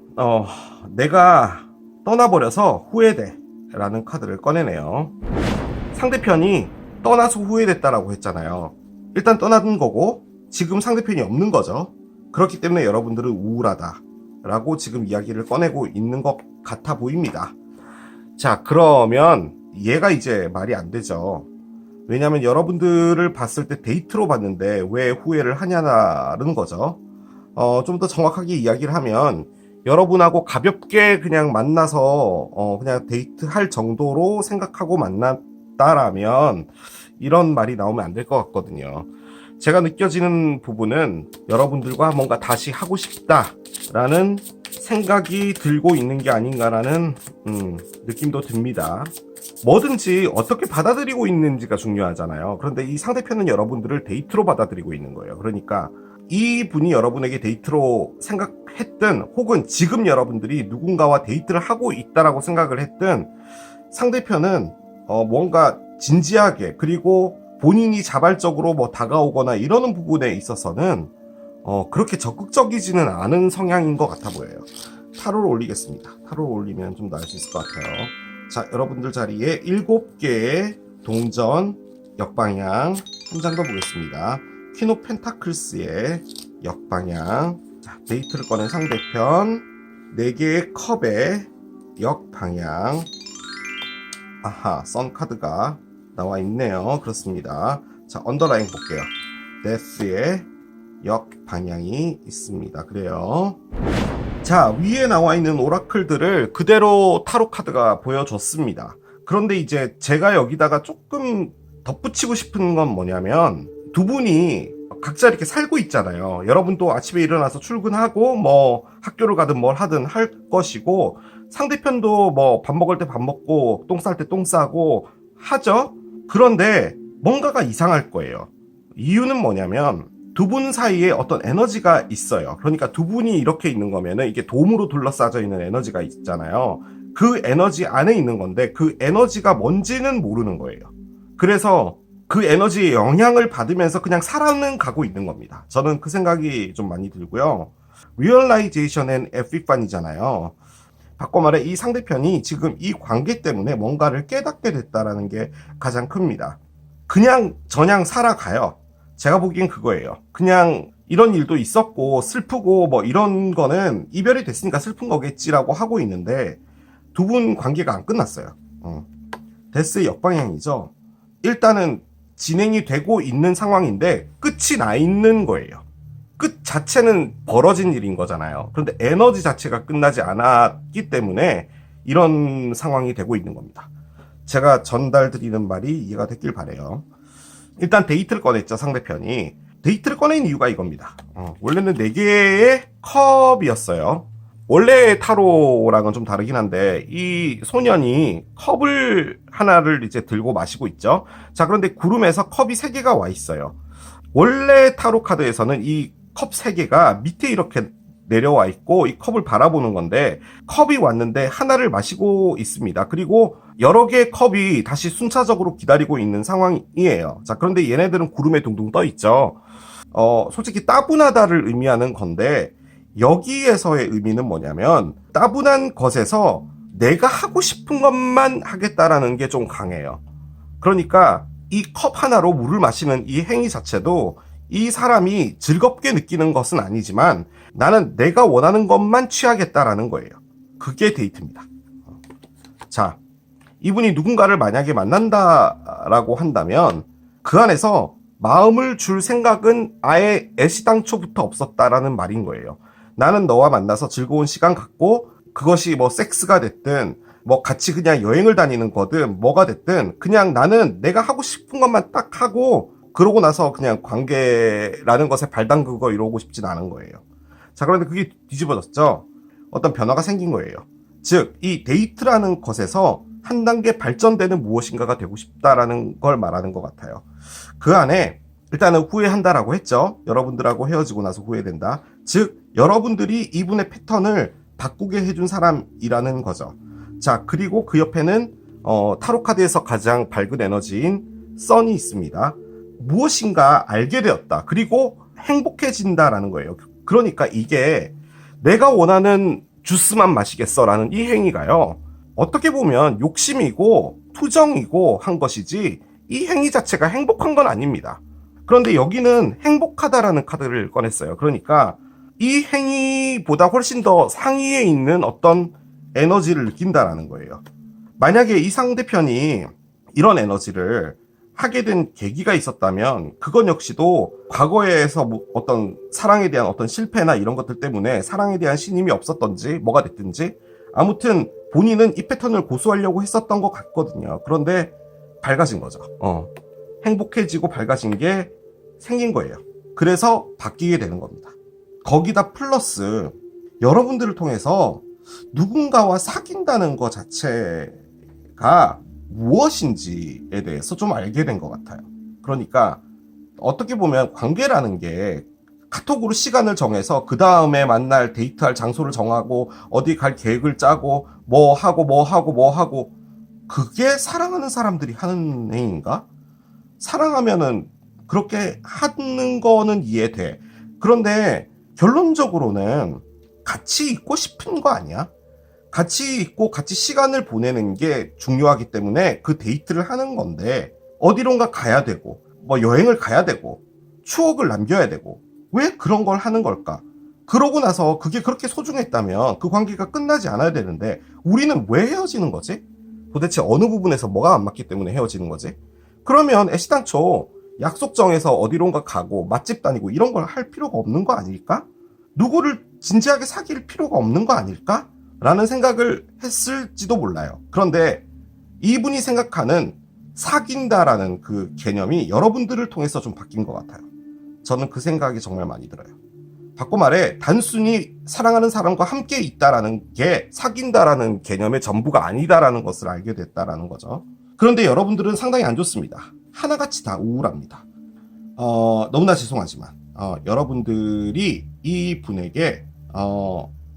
[SPEAKER 1] 내가 떠나버려서 후회돼 라는 카드를 꺼내네요. 상대편이 떠나서 후회됐다라고 했잖아요. 일단 떠난 거고 지금 상대편이 없는 거죠. 그렇기 때문에 여러분들은 우울하다 라고 지금 이야기를 꺼내고 있는 것 같아 보입니다. 자, 그러면 얘가 이제 말이 안 되죠. 왜냐하면 여러분들을 봤을 때 데이트로 봤는데 왜 후회를 하냐는 거죠. 좀 더 정확하게 이야기를 하면 여러분하고 가볍게 그냥 만나서 그냥 데이트할 정도로 생각하고 만났다라면 이런 말이 나오면 안 될 것 같거든요. 제가 느껴지는 부분은 여러분들과 뭔가 다시 하고 싶다라는 생각이 들고 있는 게 아닌가라는 느낌도 듭니다. 뭐든지 어떻게 받아들이고 있는지가 중요하잖아요. 그런데 이 상대편은 여러분들을 데이트로 받아들이고 있는 거예요. 그러니까 이 분이 여러분에게 데이트로 생각했든 혹은 지금 여러분들이 누군가와 데이트를 하고 있다라고 생각을 했든 상대편은 뭔가 진지하게 그리고 본인이 자발적으로 뭐 다가오거나 이러는 부분에 있어서는 그렇게 적극적이지는 않은 성향인 것 같아 보여요. 타로를 올리겠습니다. 타로를 올리면 좀 나을 수 있을 것 같아요. 자, 여러분들 자리에 7개의 동전 역방향 한 장 더 보겠습니다. 퀸 오브 펜타클스의 역방향. 자, 데이트를 꺼낸 상대편 4개의 컵의 역방향. 아하, 선 카드가 나와 있네요. 그렇습니다. 자, 언더라인 볼게요. 데스의 역방향이 있습니다. 그래요. 자, 위에 나와 있는 오라클들을 그대로 타로 카드가 보여줬습니다. 그런데 이제 제가 여기다가 조금 덧붙이고 싶은 건 뭐냐면 두 분이 각자 이렇게 살고 있잖아요. 여러분도 아침에 일어나서 출근하고 뭐 학교를 가든 뭘 하든 할 것이고, 상대편도 뭐 밥 먹을 때 밥 먹고 똥 쌀 때 똥 싸고 하죠. 그런데 뭔가가 이상할 거예요. 이유는 뭐냐면 두 분 사이에 어떤 에너지가 있어요. 그러니까 두 분이 이렇게 있는 거면은 이게 돔으로 둘러싸져 있는 에너지가 있잖아요. 그 에너지 안에 있는 건데 그 에너지가 뭔지는 모르는 거예요. 그래서 그 에너지의 영향을 받으면서 그냥 살아는 가고 있는 겁니다. 저는 그 생각이 좀 많이 들고요. Realization and Epiphany잖아요. 바꿔 말해 이 상대편이 지금 이 관계 때문에 뭔가를 깨닫게 됐다라는 게 가장 큽니다. 그냥 저냥 살아가요. 제가 보기엔 그거예요. 그냥 이런 일도 있었고 슬프고 뭐 이런 거는 이별이 됐으니까 슬픈 거겠지라고 하고 있는데 두 분 관계가 안 끝났어요. 데스의 역방향이죠. 일단은 진행이 되고 있는 상황인데 끝이 나 있는 거예요. 끝 자체는 벌어진 일인 거잖아요. 그런데 에너지 자체가 끝나지 않았기 때문에 이런 상황이 되고 있는 겁니다. 제가 전달드리는 말이 이해가 됐길 바래요. 일단 데이트를 꺼냈죠, 상대편이. 데이트를 꺼낸 이유가 이겁니다. 원래는 4개의 컵이었어요. 원래 타로랑은 좀 다르긴 한데 이 소년이 컵을 하나를 이제 들고 마시고 있죠. 자, 그런데 구름에서 컵이 3개가 와 있어요. 원래 타로 카드에서는 이 컵 3개가 밑에 이렇게 내려와 있고 이 컵을 바라보는 건데 컵이 왔는데 하나를 마시고 있습니다. 그리고 여러 개의 컵이 다시 순차적으로 기다리고 있는 상황이에요. 자, 그런데 얘네들은 구름에 둥둥 떠 있죠. 솔직히 따분하다를 의미하는 건데 여기에서의 의미는 뭐냐면 따분한 것에서 내가 하고 싶은 것만 하겠다라는 게 좀 강해요. 그러니까 이 컵 하나로 물을 마시는 이 행위 자체도 이 사람이 즐겁게 느끼는 것은 아니지만 나는 내가 원하는 것만 취하겠다라는 거예요. 그게 데이트입니다. 자, 이분이 누군가를 만약에 만난다라고 한다면 그 안에서 마음을 줄 생각은 아예 애시당초부터 없었다라는 말인 거예요. 나는 너와 만나서 즐거운 시간 갖고 그것이 뭐 섹스가 됐든 뭐 같이 그냥 여행을 다니는 거든 뭐가 됐든 그냥 나는 내가 하고 싶은 것만 딱 하고 그러고 나서 그냥 관계라는 것에 발 담그고 이러고 싶진 않은 거예요. 자, 그런데 그게 뒤집어졌죠. 어떤 변화가 생긴 거예요. 즉, 이 데이트라는 것에서 한 단계 발전되는 무엇인가가 되고 싶다라는 걸 말하는 것 같아요. 그 안에 일단은 후회한다라고 했죠. 여러분들하고 헤어지고 나서 후회된다. 즉, 여러분들이 이분의 패턴을 바꾸게 해준 사람이라는 거죠. 자, 그리고 그 옆에는 타로 카드에서 가장 밝은 에너지인 선이 있습니다. 무엇인가 알게 되었다. 그리고 행복해진다라는 거예요. 그러니까 이게 내가 원하는 주스만 마시겠어라는 이 행위가요. 어떻게 보면 욕심이고 투정이고 한 것이지 이 행위 자체가 행복한 건 아닙니다. 그런데 여기는 행복하다라는 카드를 꺼냈어요. 그러니까 이 행위보다 훨씬 더 상위에 있는 어떤 에너지를 느낀다라는 거예요. 만약에 이 상대편이 이런 에너지를 하게 된 계기가 있었다면 그건 역시도 과거에서 뭐 어떤 사랑에 대한 어떤 실패나 이런 것들 때문에 사랑에 대한 신임이 없었던지 뭐가 됐든지 아무튼 본인은 이 패턴을 고수하려고 했었던 것 같거든요. 그런데 밝아진 거죠. 행복해지고 밝아진 게 생긴 거예요. 그래서 바뀌게 되는 겁니다. 거기다 플러스 여러분들을 통해서 누군가와 사귄다는 것 자체가 무엇인지에 대해서 좀 알게 된 것 같아요. 그러니까 어떻게 보면 관계라는 게 카톡으로 시간을 정해서 그 다음에 만날 데이트할 장소를 정하고 어디 갈 계획을 짜고 뭐 하고 그게 사랑하는 사람들이 하는 행위인가? 사랑하면은 그렇게 하는 거는 이해돼. 그런데 결론적으로는 같이 있고 싶은 거 아니야? 같이 있고 같이 시간을 보내는 게 중요하기 때문에 그 데이트를 하는 건데 어디론가 가야 되고 뭐 여행을 가야 되고 추억을 남겨야 되고 왜 그런 걸 하는 걸까? 그러고 나서 그게 그렇게 소중했다면 그 관계가 끝나지 않아야 되는데 우리는 왜 헤어지는 거지? 도대체 어느 부분에서 뭐가 안 맞기 때문에 헤어지는 거지? 그러면 애시당초 약속 정해서 어디론가 가고 맛집 다니고 이런 걸 할 필요가 없는 거 아닐까? 누구를 진지하게 사귈 필요가 없는 거 아닐까? 라는 생각을 했을지도 몰라요. 그런데 이분이 생각하는 사귄다라는 그 개념이 여러분들을 통해서 좀 바뀐 것 같아요. 저는 그 생각이 정말 많이 들어요. 바꿔 말해 단순히 사랑하는 사람과 함께 있다라는 게 사귄다라는 개념의 전부가 아니다라는 것을 알게 됐다라는 거죠. 그런데 여러분들은 상당히 안 좋습니다. 하나같이 다 우울합니다. 너무나 죄송하지만 여러분들이 이 분에게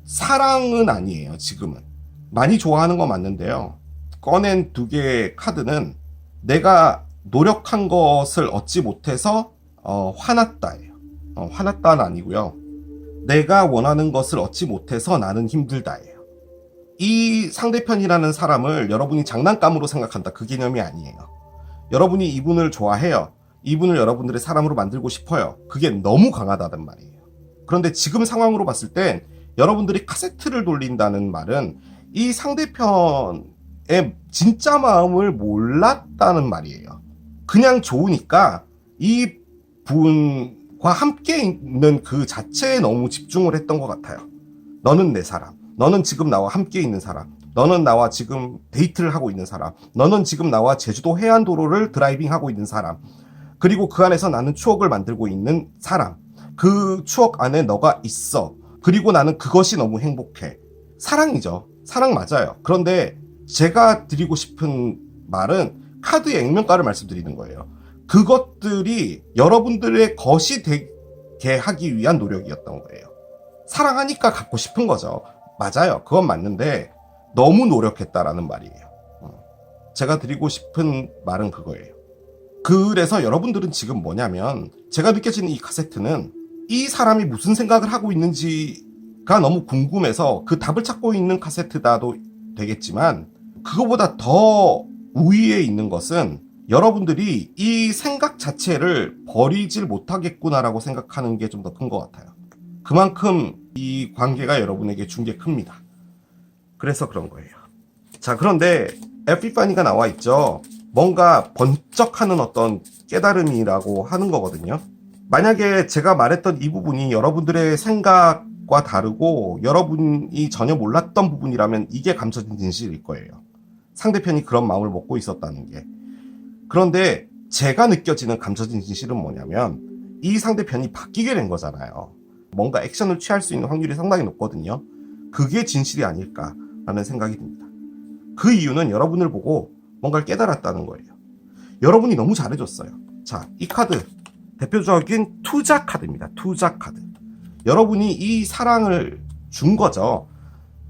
[SPEAKER 1] 사랑은 아니에요. 지금은 많이 좋아하는 건 맞는데요. 꺼낸 두 개의 카드는 내가 노력한 것을 얻지 못해서 화났다예요. 화났다는 아니고요. 내가 원하는 것을 얻지 못해서 나는 힘들다예요. 이 상대편이라는 사람을 여러분이 장난감으로 생각한다. 그 개념이 아니에요. 여러분이 이분을 좋아해요. 이분을 여러분들의 사람으로 만들고 싶어요. 그게 너무 강하다는 말이에요. 그런데 지금 상황으로 봤을 땐 여러분들이 카세트를 돌린다는 말은 이 상대편의 진짜 마음을 몰랐다는 말이에요. 그냥 좋으니까 이 분과 함께 있는 그 자체에 너무 집중을 했던 것 같아요. 너는 내 사람, 너는 지금 나와 함께 있는 사람, 너는 나와 지금 데이트를 하고 있는 사람, 너는 지금 나와 제주도 해안도로를 드라이빙하고 있는 사람, 그리고 그 안에서 나는 추억을 만들고 있는 사람, 그 추억 안에 너가 있어. 그리고 나는 그것이 너무 행복해. 사랑이죠. 사랑 맞아요. 그런데 제가 드리고 싶은 말은 카드의 액면가를 말씀드리는 거예요. 그것들이 여러분들의 것이 되게 하기 위한 노력이었던 거예요. 사랑하니까 갖고 싶은 거죠. 맞아요. 그건 맞는데 너무 노력했다라는 말이에요. 제가 드리고 싶은 말은 그거예요. 그래서 여러분들은 지금 뭐냐면 제가 느껴지는 이 카세트는 이 사람이 무슨 생각을 하고 있는지가 너무 궁금해서 그 답을 찾고 있는 카세트다도 되겠지만 그거보다 더 우위에 있는 것은 여러분들이 이 생각 자체를 버리질 못하겠구나라고 생각하는 게 좀 더 큰 것 같아요. 그만큼 이 관계가 여러분에게 준 게 큽니다. 그래서 그런 거예요. 자, 그런데 에피파니가 나와 있죠. 뭔가 번쩍하는 어떤 깨달음이라고 하는 거거든요. 만약에 제가 말했던 이 부분이 여러분들의 생각과 다르고 여러분이 전혀 몰랐던 부분이라면 이게 감춰진 진실일 거예요. 상대편이 그런 마음을 먹고 있었다는 게. 그런데 제가 느껴지는 감춰진 진실은 뭐냐면 이 상대편이 바뀌게 된 거잖아요. 뭔가 액션을 취할 수 있는 확률이 상당히 높거든요. 그게 진실이 아닐까라는 생각이 듭니다. 그 이유는 여러분을 보고 뭔가를 깨달았다는 거예요. 여러분이 너무 잘해줬어요. 자, 이 카드 대표적인 투자 카드입니다. 투자 카드. 여러분이 이 사랑을 준 거죠.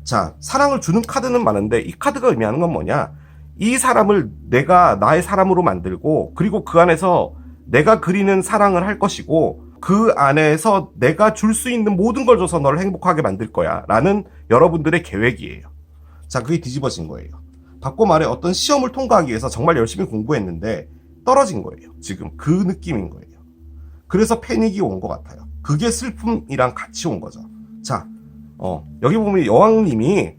[SPEAKER 1] 자, 사랑을 주는 카드는 많은데 이 카드가 의미하는 건 뭐냐? 이 사람을 내가 나의 사람으로 만들고 그리고 그 안에서 내가 그리는 사랑을 할 것이고 그 안에서 내가 줄 수 있는 모든 걸 줘서 너를 행복하게 만들 거야 라는 여러분들의 계획이에요. 자, 그게 뒤집어진 거예요. 바꿔 말해 어떤 시험을 통과하기 위해서 정말 열심히 공부했는데 떨어진 거예요. 지금 그 느낌인 거예요. 그래서 패닉이 온 것 같아요. 그게 슬픔이랑 같이 온 거죠. 자, 여기 보면 여왕님이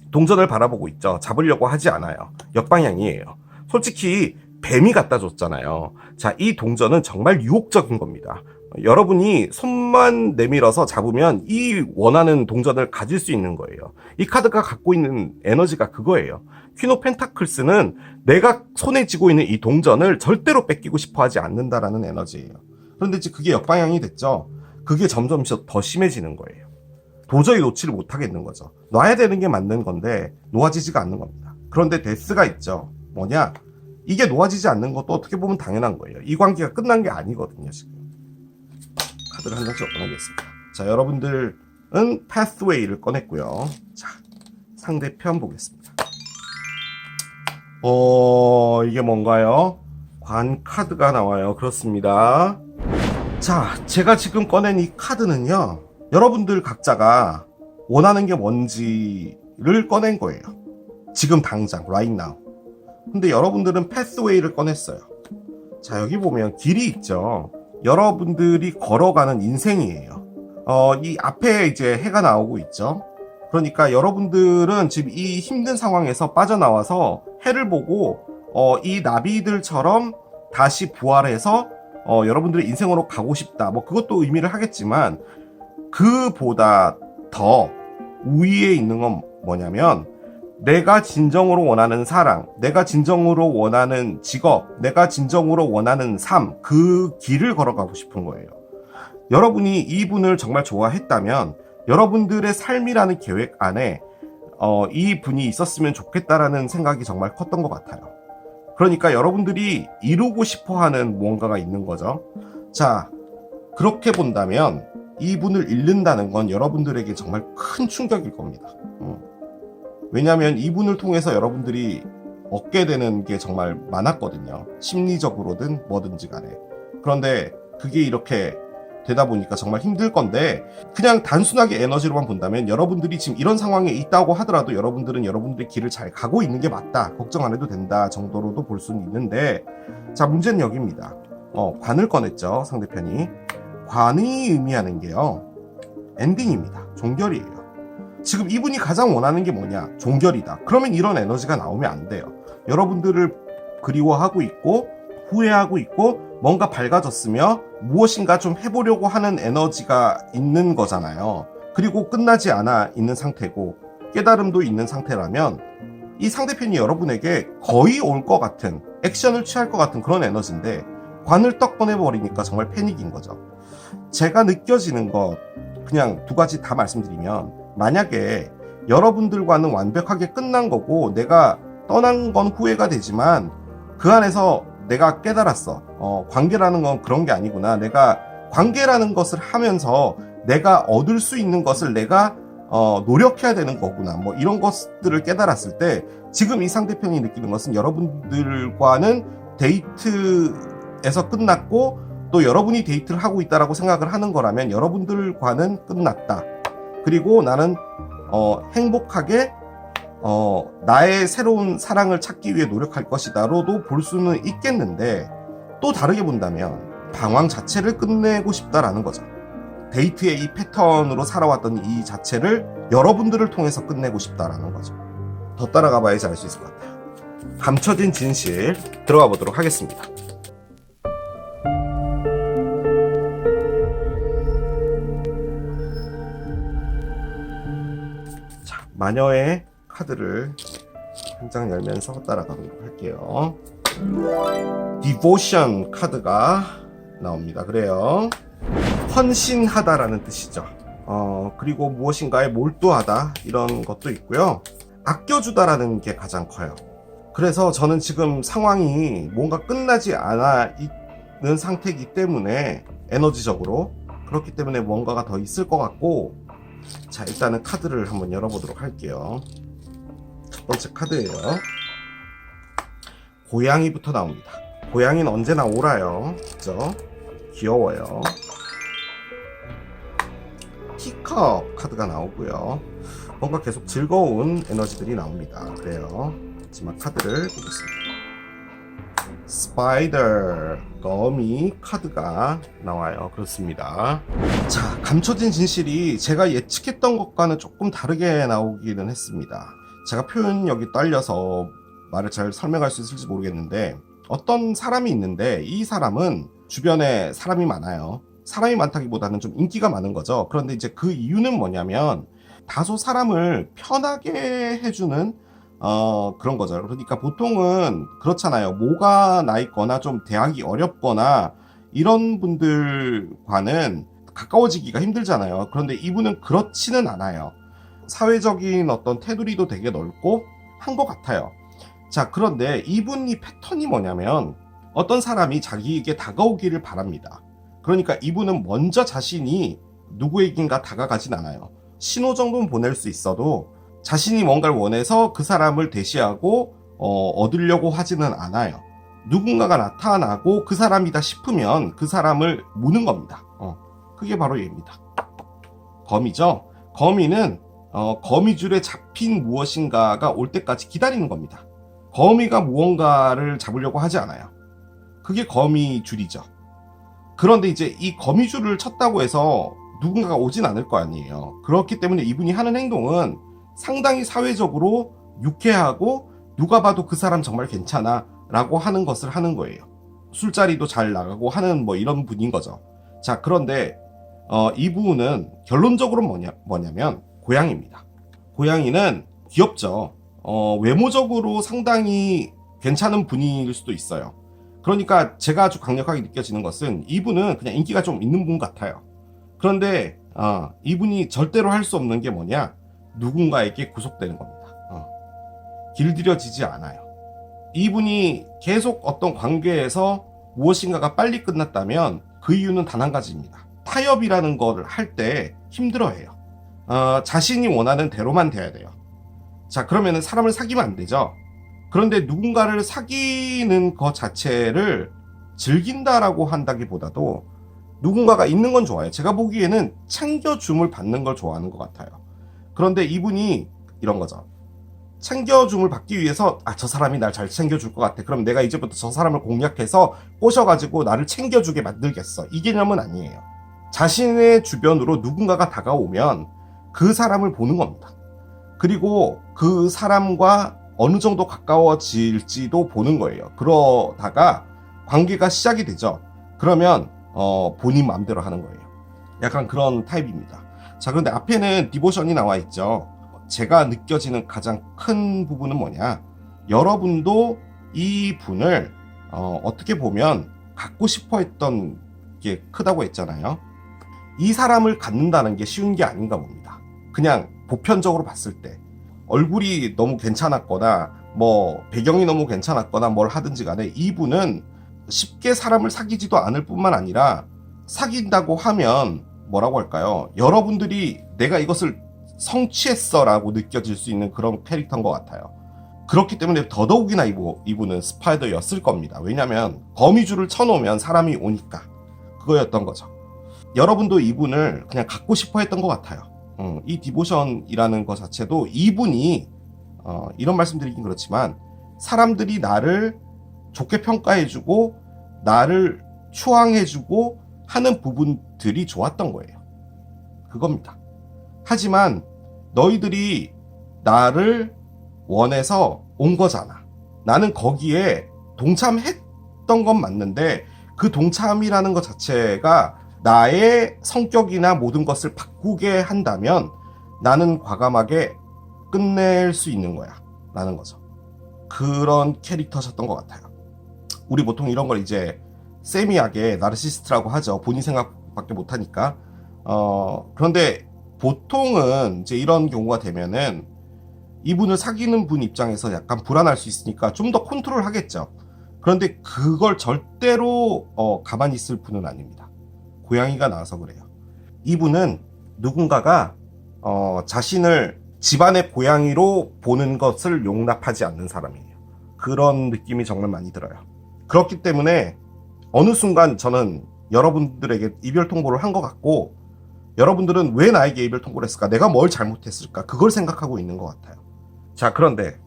[SPEAKER 1] 동전을 바라보고 있죠. 잡으려고 하지 않아요. 역방향이에요. 솔직히 뱀이 갖다 줬잖아요. 자, 이 동전은 정말 유혹적인 겁니다. 여러분이 손만 내밀어서 잡으면 이 원하는 동전을 가질 수 있는 거예요. 이 카드가 갖고 있는 에너지가 그거예요. 퀸 오브 펜타클스는 내가 손에 쥐고 있는 이 동전을 절대로 뺏기고 싶어 하지 않는다라는 에너지예요. 그런데 이제 그게 역방향이 됐죠. 그게 점점 더 심해지는 거예요. 도저히 놓지를 못하겠는 거죠. 놔야 되는 게 맞는 건데 놓아지지가 않는 겁니다. 그런데 데스가 있죠. 뭐냐? 이게 놓아지지 않는 것도 어떻게 보면 당연한 거예요. 이 관계가 끝난 게 아니거든요. 지금 카드를 한 장씩 꺼내겠습니다. 자, 여러분들은 패스웨이를 꺼냈고요. 자, 상대편 보겠습니다. 이게 뭔가요? 관 카드가 나와요. 그렇습니다. 자, 제가 지금 꺼낸 이 카드는요, 여러분들 각자가 원하는 게 뭔지를 꺼낸 거예요. 지금 당장, right now. 근데 여러분들은 패스웨이를 꺼냈어요. 자, 여기 보면 길이 있죠. 여러분들이 걸어가는 인생이에요. 이 앞에 이제 해가 나오고 있죠. 그러니까 여러분들은 지금 이 힘든 상황에서 빠져나와서 해를 보고 이 나비들처럼 다시 부활해서 여러분들의 인생으로 가고 싶다. 뭐 그것도 의미를 하겠지만 그보다 더 우위에 있는 건 뭐냐면 내가 진정으로 원하는 사랑, 내가 진정으로 원하는 직업, 내가 진정으로 원하는 삶, 그 길을 걸어가고 싶은 거예요. 여러분이 이분을 정말 좋아했다면 여러분들의 삶이라는 계획 안에 이 분이 있었으면 좋겠다라는 생각이 정말 컸던 것 같아요. 그러니까 여러분들이 이루고 싶어하는 무언가가 있는 거죠. 자, 그렇게 본다면 이분을 잃는다는 건 여러분들에게 정말 큰 충격일 겁니다. 왜냐하면 이분을 통해서 여러분들이 얻게 되는 게 정말 많았거든요. 심리적으로든 뭐든지 간에. 그런데 그게 이렇게 되다 보니까 정말 힘들 건데, 그냥 단순하게 에너지로만 본다면 여러분들이 지금 이런 상황에 있다고 하더라도 여러분들은 여러분들의 길을 잘 가고 있는 게 맞다, 걱정 안 해도 된다 정도로도 볼 수는 있는데, 자, 문제는 여기입니다. 관을 꺼냈죠, 상대편이. 관이 의미하는 게요, 엔딩입니다. 종결이에요. 지금 이분이 가장 원하는 게 뭐냐? 종결이다. 그러면 이런 에너지가 나오면 안 돼요. 여러분들을 그리워하고 있고 후회하고 있고 뭔가 밝아졌으며 무엇인가 좀 해보려고 하는 에너지가 있는 거잖아요. 그리고 끝나지 않아 있는 상태고 깨달음도 있는 상태라면 이 상대편이 여러분에게 거의 올 것 같은, 액션을 취할 것 같은 그런 에너지인데 관을 떡 꺼내버리니까 정말 패닉인 거죠. 제가 느껴지는 것 그냥 두 가지 다 말씀드리면, 만약에 여러분들과는 완벽하게 끝난 거고 내가 떠난 건 후회가 되지만 그 안에서 내가 깨달았어. 관계라는 건 그런 게 아니구나. 내가 관계라는 것을 하면서 내가 얻을 수 있는 것을 내가 노력해야 되는 거구나. 뭐 이런 것들을 깨달았을 때 지금 이 상대편이 느끼는 것은 여러분들과는 데이트에서 끝났고 또 여러분이 데이트를 하고 있다라고 생각을 하는 거라면 여러분들과는 끝났다. 그리고 나는 행복하게 나의 새로운 사랑을 찾기 위해 노력할 것이다로도 볼 수는 있겠는데, 또 다르게 본다면 방황 자체를 끝내고 싶다라는 거죠. 데이트의 이 패턴으로 살아왔던 이 자체를 여러분들을 통해서 끝내고 싶다라는 거죠. 더 따라가 봐야지 알 수 있을 것 같아요. 감춰진 진실 들어가 보도록 하겠습니다. 자, 마녀의 카드를 한 장 열면서 따라가도록 할게요. 디보션 카드가 나옵니다. 그래요, 헌신하다라는 뜻이죠. 그리고 무엇인가에 몰두하다 이런 것도 있고요. 아껴주다라는 게 가장 커요. 그래서 저는 지금 상황이 뭔가 끝나지 않아 있는 상태이기 때문에 에너지적으로, 그렇기 때문에 뭔가가 더 있을 것 같고, 자, 일단은 카드를 한번 열어보도록 할게요. 첫 번째 카드예요. 고양이부터 나옵니다. 고양이는 언제나 옳아요. 그죠? 귀여워요. 티컵 카드가 나오고요. 뭔가 계속 즐거운 에너지들이 나옵니다. 그래요. 마지막 카드를 보겠습니다. 스파이더, 거미 카드가 나와요. 그렇습니다. 자, 감춰진 진실이 제가 예측했던 것과는 조금 다르게 나오기는 했습니다. 제가 표현력이 딸려서 말을 잘 설명할 수 있을지 모르겠는데, 어떤 사람이 있는데 이 사람은 주변에 사람이 많아요. 사람이 많다기보다는 좀 인기가 많은 거죠. 그런데 이제 그 이유는 뭐냐면 다소 사람을 편하게 해주는 그런 거죠. 그러니까 보통은 그렇잖아요. 모가 나 있거나 좀 대하기 어렵거나 이런 분들과는 가까워지기가 힘들잖아요. 그런데 이분은 그렇지는 않아요. 사회적인 어떤 테두리도 되게 넓고 한 것 같아요. 자, 그런데 이분이 패턴이 뭐냐면 어떤 사람이 자기에게 다가오기를 바랍니다. 그러니까 이분은 먼저 자신이 누구에겐가 다가가진 않아요. 신호 정도는 보낼 수 있어도 자신이 뭔가를 원해서 그 사람을 대시하고 얻으려고 하지는 않아요. 누군가가 나타나고 그 사람이다 싶으면 그 사람을 무는 겁니다. 그게 바로 얘입니다. 거미죠. 거미는 거미줄에 잡힌 무엇인가가 올 때까지 기다리는 겁니다. 거미가 무언가를 잡으려고 하지 않아요. 그게 거미줄이죠. 그런데 이제 이 거미줄을 쳤다고 해서 누군가가 오진 않을 거 아니에요. 그렇기 때문에 이분이 하는 행동은 상당히 사회적으로 유쾌하고 누가 봐도 그 사람 정말 괜찮아 라고 하는 것을 하는 거예요. 술자리도 잘 나가고 하는 뭐 이런 분인 거죠. 자, 그런데 이 부분은 결론적으로 뭐냐면 고양이입니다. 고양이는 귀엽죠. 외모적으로 상당히 괜찮은 분일 수도 있어요. 그러니까 제가 아주 강력하게 느껴지는 것은 이분은 그냥 인기가 좀 있는 분 같아요. 그런데 이분이 절대로 할 수 없는 게 뭐냐? 누군가에게 구속되는 겁니다. 길들여지지 않아요. 이분이 계속 어떤 관계에서 무엇인가가 빨리 끝났다면 그 이유는 단 한 가지입니다. 타협이라는 거를 할 때 힘들어해요. 자신이 원하는 대로만 돼야 돼요. 자, 그러면은 사람을 사귀면 안 되죠. 그런데 누군가를 사귀는 것 자체를 즐긴다라고 한다기보다도 누군가가 있는 건 좋아요. 제가 보기에는 챙겨줌을 받는 걸 좋아하는 것 같아요. 그런데 이분이 이런 거죠. 챙겨줌을 받기 위해서 저 사람이 날 잘 챙겨줄 것 같아. 그럼 내가 이제부터 저 사람을 공략해서 꼬셔가지고 나를 챙겨주게 만들겠어. 이 개념은 아니에요. 자신의 주변으로 누군가가 다가오면 그 사람을 보는 겁니다. 그리고 그 사람과 어느 정도 가까워질지도 보는 거예요. 그러다가 관계가 시작이 되죠. 그러면 본인 마음대로 하는 거예요. 약간 그런 타입입니다. 자, 그런데 앞에는 디보션이 나와 있죠. 제가 느껴지는 가장 큰 부분은 뭐냐? 여러분도 이 분을 어떻게 보면 갖고 싶어 했던 게 크다고 했잖아요. 이 사람을 갖는다는 게 쉬운 게 아닌가 봅니다. 그냥 보편적으로 봤을 때 얼굴이 너무 괜찮았거나 뭐 배경이 너무 괜찮았거나 뭘 하든지 간에 이분은 쉽게 사람을 사귀지도 않을 뿐만 아니라 사귄다고 하면 뭐라고 할까요? 여러분들이 내가 이것을 성취했어 라고 느껴질 수 있는 그런 캐릭터인 것 같아요. 그렇기 때문에 더더욱이나 이분은 스파이더였을 겁니다. 왜냐하면 거미줄을 쳐놓으면 사람이 오니까. 그거였던 거죠. 여러분도 이분을 그냥 갖고 싶어 했던 것 같아요. 이 디보션이라는 것 자체도 이분이 이런 말씀드리긴 그렇지만 사람들이 나를 좋게 평가해주고 나를 추앙해주고 하는 부분들이 좋았던 거예요. 그겁니다. 하지만 너희들이 나를 원해서 온 거잖아. 나는 거기에 동참했던 건 맞는데 그 동참이라는 것 자체가 나의 성격이나 모든 것을 바꾸게 한다면 나는 과감하게 끝낼 수 있는 거야 라는 거죠. 그런 캐릭터셨던 것 같아요. 우리 보통 이런 걸 이제 세미하게 나르시스트라고 하죠. 본인 생각밖에 못하니까. 그런데 보통은 이제 이런 경우가 되면은 이분을 사귀는 분 입장에서 약간 불안할 수 있으니까 좀 더 컨트롤 하겠죠. 그런데 그걸 절대로 가만히 있을 분은 아닙니다. 고양이가 나와서 그래요. 이분은 누군가가 자신을 집안의 고양이로 보는 것을 용납하지 않는 사람이에요. 그런 느낌이 정말 많이 들어요. 그렇기 때문에 어느 순간 저는 여러분들에게 이별 통보를 한 것 같고 여러분들은 왜 나에게 이별 통보를 했을까? 내가 뭘 잘못했을까? 그걸 생각하고 있는 것 같아요. 자, 그런데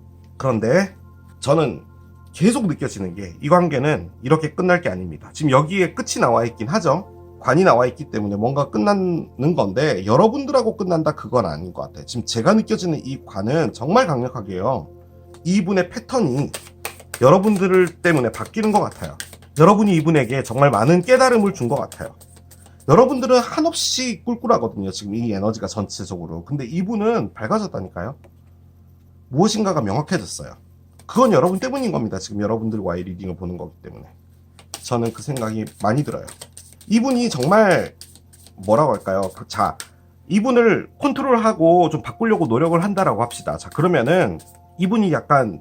[SPEAKER 1] 저는 계속 느껴지는 게 이 관계는 이렇게 끝날 게 아닙니다. 지금 여기에 끝이 나와 있긴 하죠. 관이 나와 있기 때문에 뭔가 끝나는 건데 여러분들하고 끝난다 그건 아닌 것 같아요. 지금 제가 느껴지는 이 관은 정말 강력하게요. 이분의 패턴이 여러분들 때문에 바뀌는 것 같아요. 여러분이 이분에게 정말 많은 깨달음을 준 것 같아요. 여러분들은 한없이 꿀꿀하거든요. 지금 이 에너지가 전체적으로. 근데 이분은 밝아졌다니까요. 무엇인가가 명확해졌어요. 그건 여러분 때문인 겁니다. 지금 여러분들과의 리딩을 보는 거기 때문에. 저는 그 생각이 많이 들어요. 이분이 정말 뭐라고 할까요? 자, 이분을 컨트롤하고 좀 바꾸려고 노력을 한다라고 합시다. 자, 그러면은 이분이 약간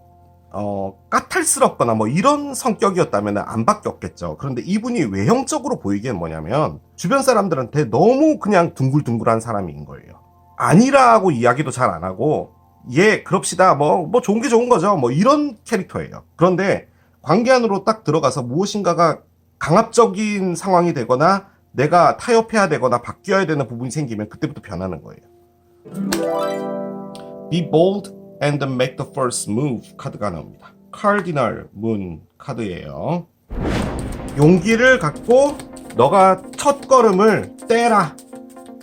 [SPEAKER 1] 까탈스럽거나 뭐 이런 성격이었다면 안 바뀌었겠죠. 그런데 이분이 외형적으로 보이기엔 뭐냐면 주변 사람들한테 너무 그냥 둥글둥글한 사람인 거예요. 아니라고 이야기도 잘 안 하고 예 그럽시다 뭐 좋은 게 좋은 거죠 뭐 이런 캐릭터예요. 그런데 관계 안으로 딱 들어가서 무엇인가가 강압적인 상황이 되거나 내가 타협해야 되거나 바뀌어야 되는 부분이 생기면 그때부터 변하는 거예요. Be bold and make the first move 카드가 나옵니다. 카디널 문 카드예요. 용기를 갖고 너가 첫 걸음을 떼라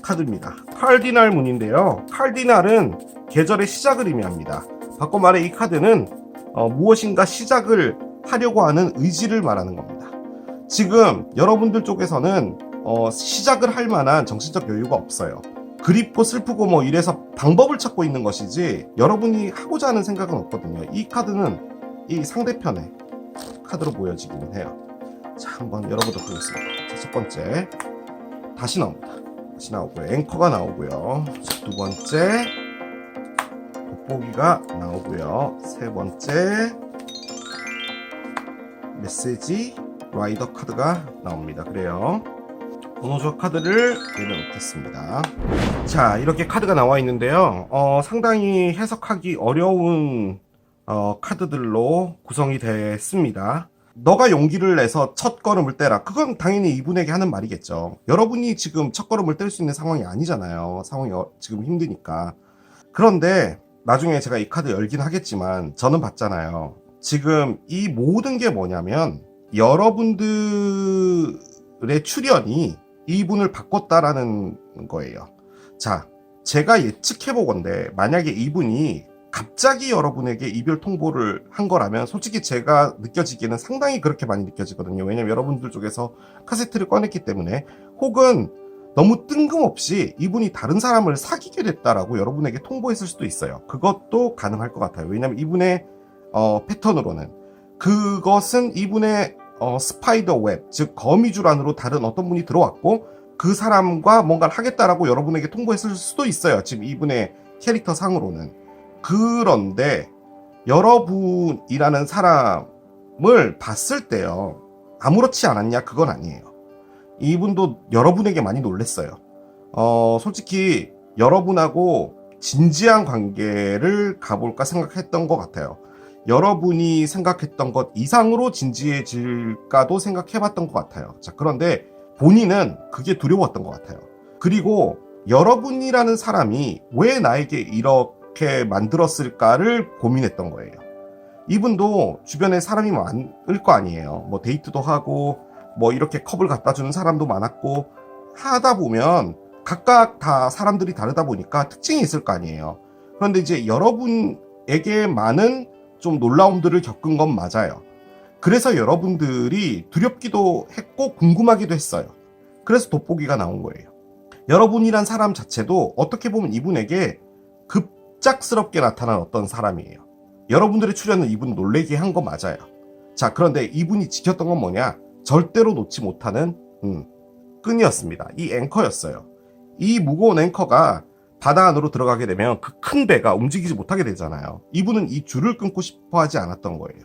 [SPEAKER 1] 카드입니다. 카디널 문인데요. 카디널은 계절의 시작을 의미합니다. 바꿔 말해 이 카드는 무엇인가 시작을 하려고 하는 의지를 말하는 겁니다. 지금 여러분들 쪽에서는 시작을 할 만한 정신적 여유가 없어요. 그립고 슬프고 뭐 이래서 방법을 찾고 있는 것이지 여러분이 하고자 하는 생각은 없거든요. 이 카드는 이 상대편의 카드로 보여지기는 해요. 자, 한번 열어보도록 하겠습니다. 자, 첫 번째 다시 나옵니다. 다시 나오고요. 앵커가 나오고요. 자, 두 번째 돋보기가 나오고요. 세 번째 메시지 라이더 카드가 나옵니다. 그래요. 번호조 카드를 내려놓겠습니다. 자, 이렇게 카드가 나와 있는데요. 상당히 해석하기 어려운 카드들로 구성이 됐습니다. 너가 용기를 내서 첫 걸음을 떼라. 그건 당연히 이분에게 하는 말이겠죠. 여러분이 지금 첫 걸음을 뗄 수 있는 상황이 아니잖아요. 상황이 지금 힘드니까. 그런데 나중에 제가 이 카드 열긴 하겠지만 저는 봤잖아요. 지금 이 모든 게 뭐냐면 여러분들의 출연이 이분을 바꿨다라는 거예요. 자, 제가 예측해보건데 만약에 이분이 갑자기 여러분에게 이별 통보를 한 거라면 솔직히 제가 느껴지기에는 상당히 그렇게 많이 느껴지거든요. 왜냐면 여러분들 쪽에서 카세트를 꺼냈기 때문에, 혹은 너무 뜬금없이 이분이 다른 사람을 사귀게 됐다라고 여러분에게 통보했을 수도 있어요. 그것도 가능할 것 같아요. 왜냐면 이분의 패턴으로는 그것은 이분의 스파이더 웹, 즉 거미줄 안으로 다른 어떤 분이 들어왔고 그 사람과 뭔가를 하겠다라고 여러분에게 통보했을 수도 있어요. 지금 이분의 캐릭터 상으로는. 그런데 여러분이라는 사람을 봤을 때요, 아무렇지 않았냐? 그건 아니에요. 이분도 여러분에게 많이 놀랬어요. 솔직히 여러분하고 진지한 관계를 가볼까 생각했던 것 같아요. 여러분이 생각했던 것 이상으로 진지해질까도 생각해봤던 것 같아요. 자, 그런데 본인은 그게 두려웠던 것 같아요. 그리고 여러분이라는 사람이 왜 나에게 이렇게 만들었을까를 고민했던 거예요. 이분도 주변에 사람이 많을 거 아니에요. 뭐 데이트도 하고 뭐 이렇게 컵을 갖다 주는 사람도 많았고, 하다 보면 각각 다 사람들이 다르다 보니까 특징이 있을 거 아니에요. 그런데 이제 여러분에게 많은 좀 놀라움들을 겪은 건 맞아요. 그래서 여러분들이 두렵기도 했고 궁금하기도 했어요. 그래서 돋보기가 나온 거예요. 여러분이란 사람 자체도 어떻게 보면 이분에게 급작스럽게 나타난 어떤 사람이에요. 여러분들의 출연은 이분 놀래게 한 거 맞아요. 자, 그런데 이분이 지켰던 건 뭐냐? 절대로 놓지 못하는 끈이었습니다. 이 앵커였어요. 이 무거운 앵커가 바다 안으로 들어가게 되면 그 큰 배가 움직이지 못하게 되잖아요. 이분은 이 줄을 끊고 싶어 하지 않았던 거예요.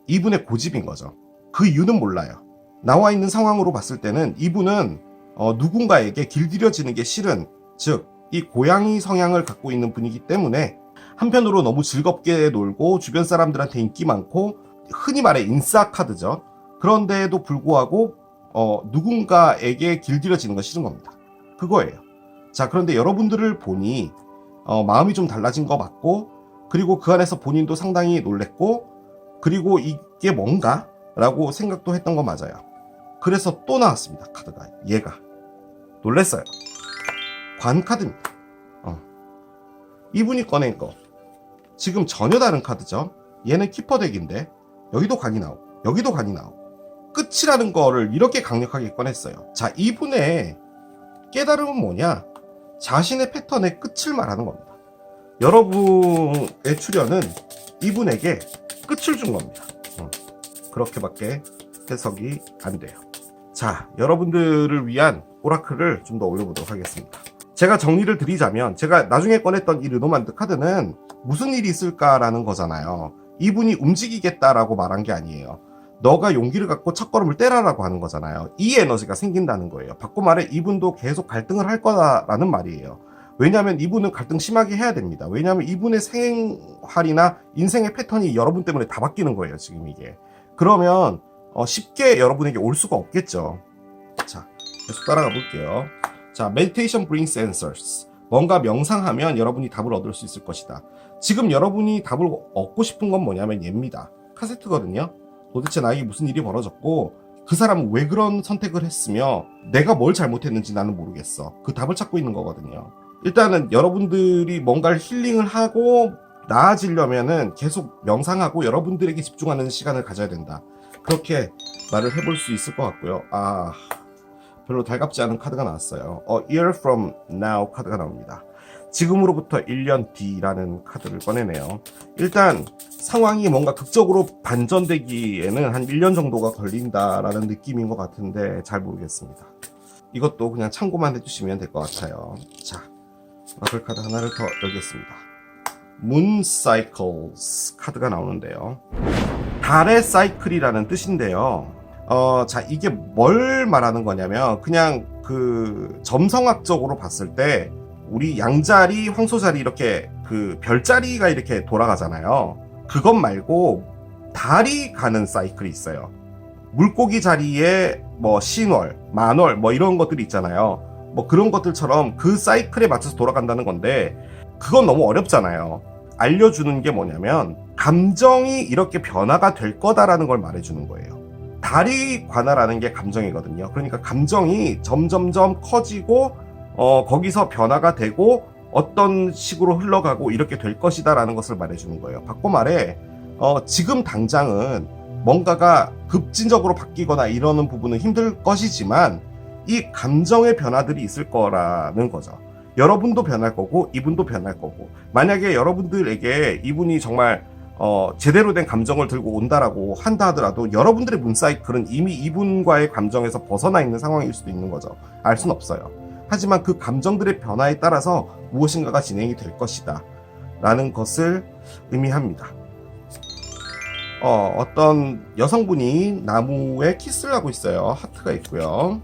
[SPEAKER 1] 이분의 고집인 거죠. 그 이유는 몰라요. 나와 있는 상황으로 봤을 때는 이분은 누군가에게 길들여지는 게 싫은, 즉 이 고양이 성향을 갖고 있는 분이기 때문에 한편으로 너무 즐겁게 놀고 주변 사람들한테 인기 많고 흔히 말해 인싸 카드죠. 그런데도 불구하고 누군가에게 길들여지는 건 싫은 겁니다. 그거예요. 자, 그런데 여러분들을 보니 마음이 좀 달라진 거 맞고, 그리고 그 안에서 본인도 상당히 놀랬고, 그리고 이게 뭔가? 라고 생각도 했던 거 맞아요. 그래서 또 나왔습니다. 카드가. 얘가 놀랬어요. 관 카드입니다. 이분이 꺼낸 거 지금 전혀 다른 카드죠. 얘는 키퍼 덱인데 여기도 관이 나오고 여기도 관이 나오고 끝이라는 거를 이렇게 강력하게 꺼냈어요. 자, 이분의 깨달음은 뭐냐? 자신의 패턴의 끝을 말하는 겁니다. 여러분의 출연은 이분에게 끝을 준 겁니다. 그렇게밖에 해석이 안 돼요. 자, 여러분들을 위한 오라클을 좀 더 올려보도록 하겠습니다. 제가 정리를 드리자면, 제가 나중에 꺼냈던 이 르노만드 카드는 무슨 일이 있을까라는 거잖아요. 이분이 움직이겠다라고 말한 게 아니에요. 너가 용기를 갖고 첫걸음을 떼라라고 하는 거잖아요. 이 에너지가 생긴다는 거예요. 바꿔 말해 이분도 계속 갈등을 할 거다라는 말이에요. 왜냐하면 이분은 갈등 심하게 해야 됩니다. 왜냐하면 이분의 생활이나 인생의 패턴이 여러분 때문에 다 바뀌는 거예요, 지금 이게. 그러면 쉽게 여러분에게 올 수가 없겠죠. 자, 계속 따라가 볼게요. 자, meditation brings answers. 뭔가 명상하면 여러분이 답을 얻을 수 있을 것이다. 지금 여러분이 답을 얻고 싶은 건 뭐냐면 얘입니다. 카세트거든요. 도대체 나에게 무슨 일이 벌어졌고 그 사람은 왜 그런 선택을 했으며 내가 뭘 잘못했는지 나는 모르겠어. 그 답을 찾고 있는 거거든요. 일단은 여러분들이 뭔가를 힐링을 하고 나아지려면은 계속 명상하고 여러분들에게 집중하는 시간을 가져야 된다. 그렇게 말을 해볼 수 있을 것 같고요. 별로 달갑지 않은 카드가 나왔어요. A year from now 카드가 나옵니다. 지금으로부터 1년 뒤라는 카드를 꺼내네요. 일단 상황이 뭔가 극적으로 반전되기에는 한 1년 정도가 걸린다라는 느낌인 것 같은데 잘 모르겠습니다. 이것도 그냥 참고만 해주시면 될 것 같아요. 자, 마블 카드 하나를 더 열겠습니다. Moon Cycles 카드가 나오는데요. 달의 사이클이라는 뜻인데요. 자, 이게 뭘 말하는 거냐면 그냥 그 점성학적으로 봤을 때 우리 양자리, 황소자리 이렇게 그 별자리가 이렇게 돌아가잖아요. 그것 말고 달이 가는 사이클이 있어요. 물고기 자리에 뭐 신월, 만월 뭐 이런 것들이 있잖아요. 뭐 그런 것들처럼 그 사이클에 맞춰서 돌아간다는 건데 그건 너무 어렵잖아요. 알려주는 게 뭐냐면 감정이 이렇게 변화가 될 거다라는 걸 말해주는 거예요. 달이 관할하는 게 감정이거든요. 그러니까 감정이 점점점 커지고 거기서 변화가 되고 어떤 식으로 흘러가고 이렇게 될 것이다 라는 것을 말해주는 거예요. 바꿔 말해 지금 당장은 뭔가가 급진적으로 바뀌거나 이러는 부분은 힘들 것이지만 이 감정의 변화들이 있을 거라는 거죠. 여러분도 변할 거고 이분도 변할 거고 만약에 여러분들에게 이분이 정말 제대로 된 감정을 들고 온다라고 한다 하더라도 여러분들의 문사이클은 이미 이분과의 감정에서 벗어나 있는 상황일 수도 있는 거죠. 알 수는 없어요. 하지만 그 감정들의 변화에 따라서 무엇인가가 진행이 될 것이다 라는 것을 의미합니다. 어떤 여성분이 나무에 키스를 하고 있어요. 하트가 있고요.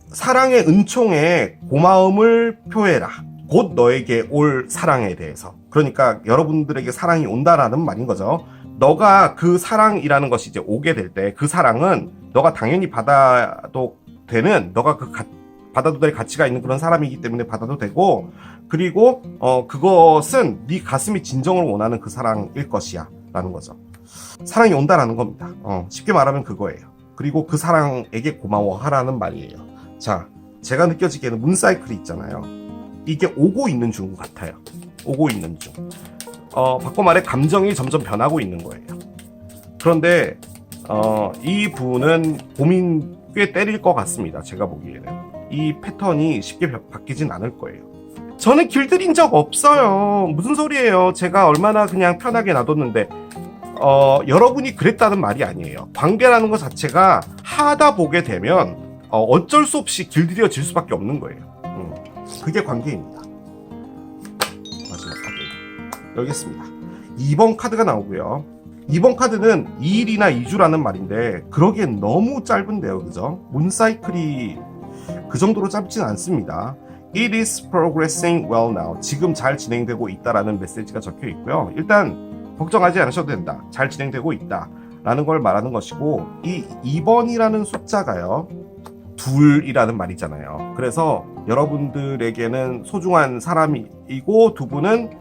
[SPEAKER 1] 사랑의 은총에 고마움을 표해라. 곧 너에게 올 사랑에 대해서. 그러니까 여러분들에게 사랑이 온다라는 말인 거죠. 너가 그 사랑이라는 것이 이제 오게 될 때 그 사랑은 너가 당연히 받아도 되는, 너가 받아도 될 가치가 있는 그런 사람이기 때문에 받아도 되고, 그리고 그것은 네 가슴이 진정으로 원하는 그 사랑일 것이야 라는 거죠. 사랑이 온다라는 겁니다. 쉽게 말하면 그거예요. 그리고 그 사랑에게 고마워하라는 말이에요. 자, 제가 느껴지기에는 문사이클이 있잖아요. 이게 오고 있는 중 같아요. 오고 있는 중. 바꿔 말해 감정이 점점 변하고 있는 거예요. 그런데 이 분은 고민 꽤 때릴 것 같습니다. 제가 보기에는 이 패턴이 쉽게 바뀌진 않을 거예요. 저는 길들인 적 없어요. 무슨 소리예요. 제가 얼마나 그냥 편하게 놔뒀는데 여러분이 그랬다는 말이 아니에요. 관계라는 것 자체가 하다 보게 되면 어쩔 수 없이 길들여질 수밖에 없는 거예요. 그게 관계입니다. 마지막 카드 열겠습니다. 2번 카드가 나오고요. 2번 카드는 2일이나 2주라는 말인데 그러기엔 너무 짧은데요. 그죠? 문사이클이 그 정도로 짧진 않습니다. It is progressing well now. 지금 잘 진행되고 있다라는 메시지가 적혀 있고요. 일단 걱정하지 않으셔도 된다. 잘 진행되고 있다 라는 걸 말하는 것이고, 이 2번이라는 숫자가요, 둘이라는 말이잖아요. 그래서 여러분들에게는 소중한 사람이고 두 분은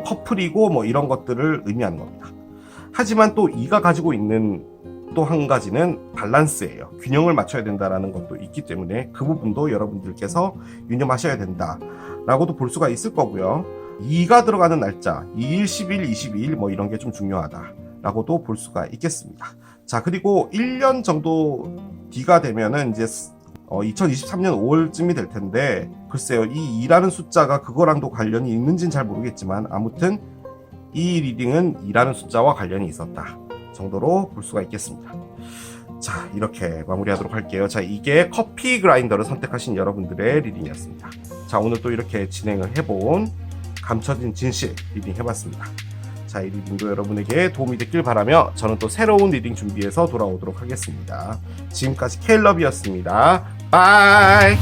[SPEAKER 1] 커플이고 뭐 이런 것들을 의미하는 겁니다. 하지만 또 2가 가지고 있는 또 한 가지는 밸런스예요. 균형을 맞춰야 된다라는 것도 있기 때문에 그 부분도 여러분들께서 유념하셔야 된다라고도 볼 수가 있을 거고요. 2가 들어가는 날짜 2일, 10일, 22일 뭐 이런 게 좀 중요하다라고도 볼 수가 있겠습니다. 자, 그리고 1년 정도 뒤가 되면은 이제 2023년 5월쯤이 될 텐데, 글쎄요, 이 2라는 숫자가 그거랑도 관련이 있는지는 잘 모르겠지만 아무튼 이 리딩은 2라는 숫자와 관련이 있었다 정도로 볼 수가 있겠습니다. 자, 이렇게 마무리하도록 할게요. 자, 이게 커피 그라인더를 선택하신 여러분들의 리딩이었습니다. 자, 오늘 또 이렇게 진행을 해본 감춰진 진실 리딩 해봤습니다. 자, 이 리딩도 여러분에게 도움이 됐길 바라며 저는 또 새로운 리딩 준비해서 돌아오도록 하겠습니다. 지금까지 케일럽이었습니다. 바이!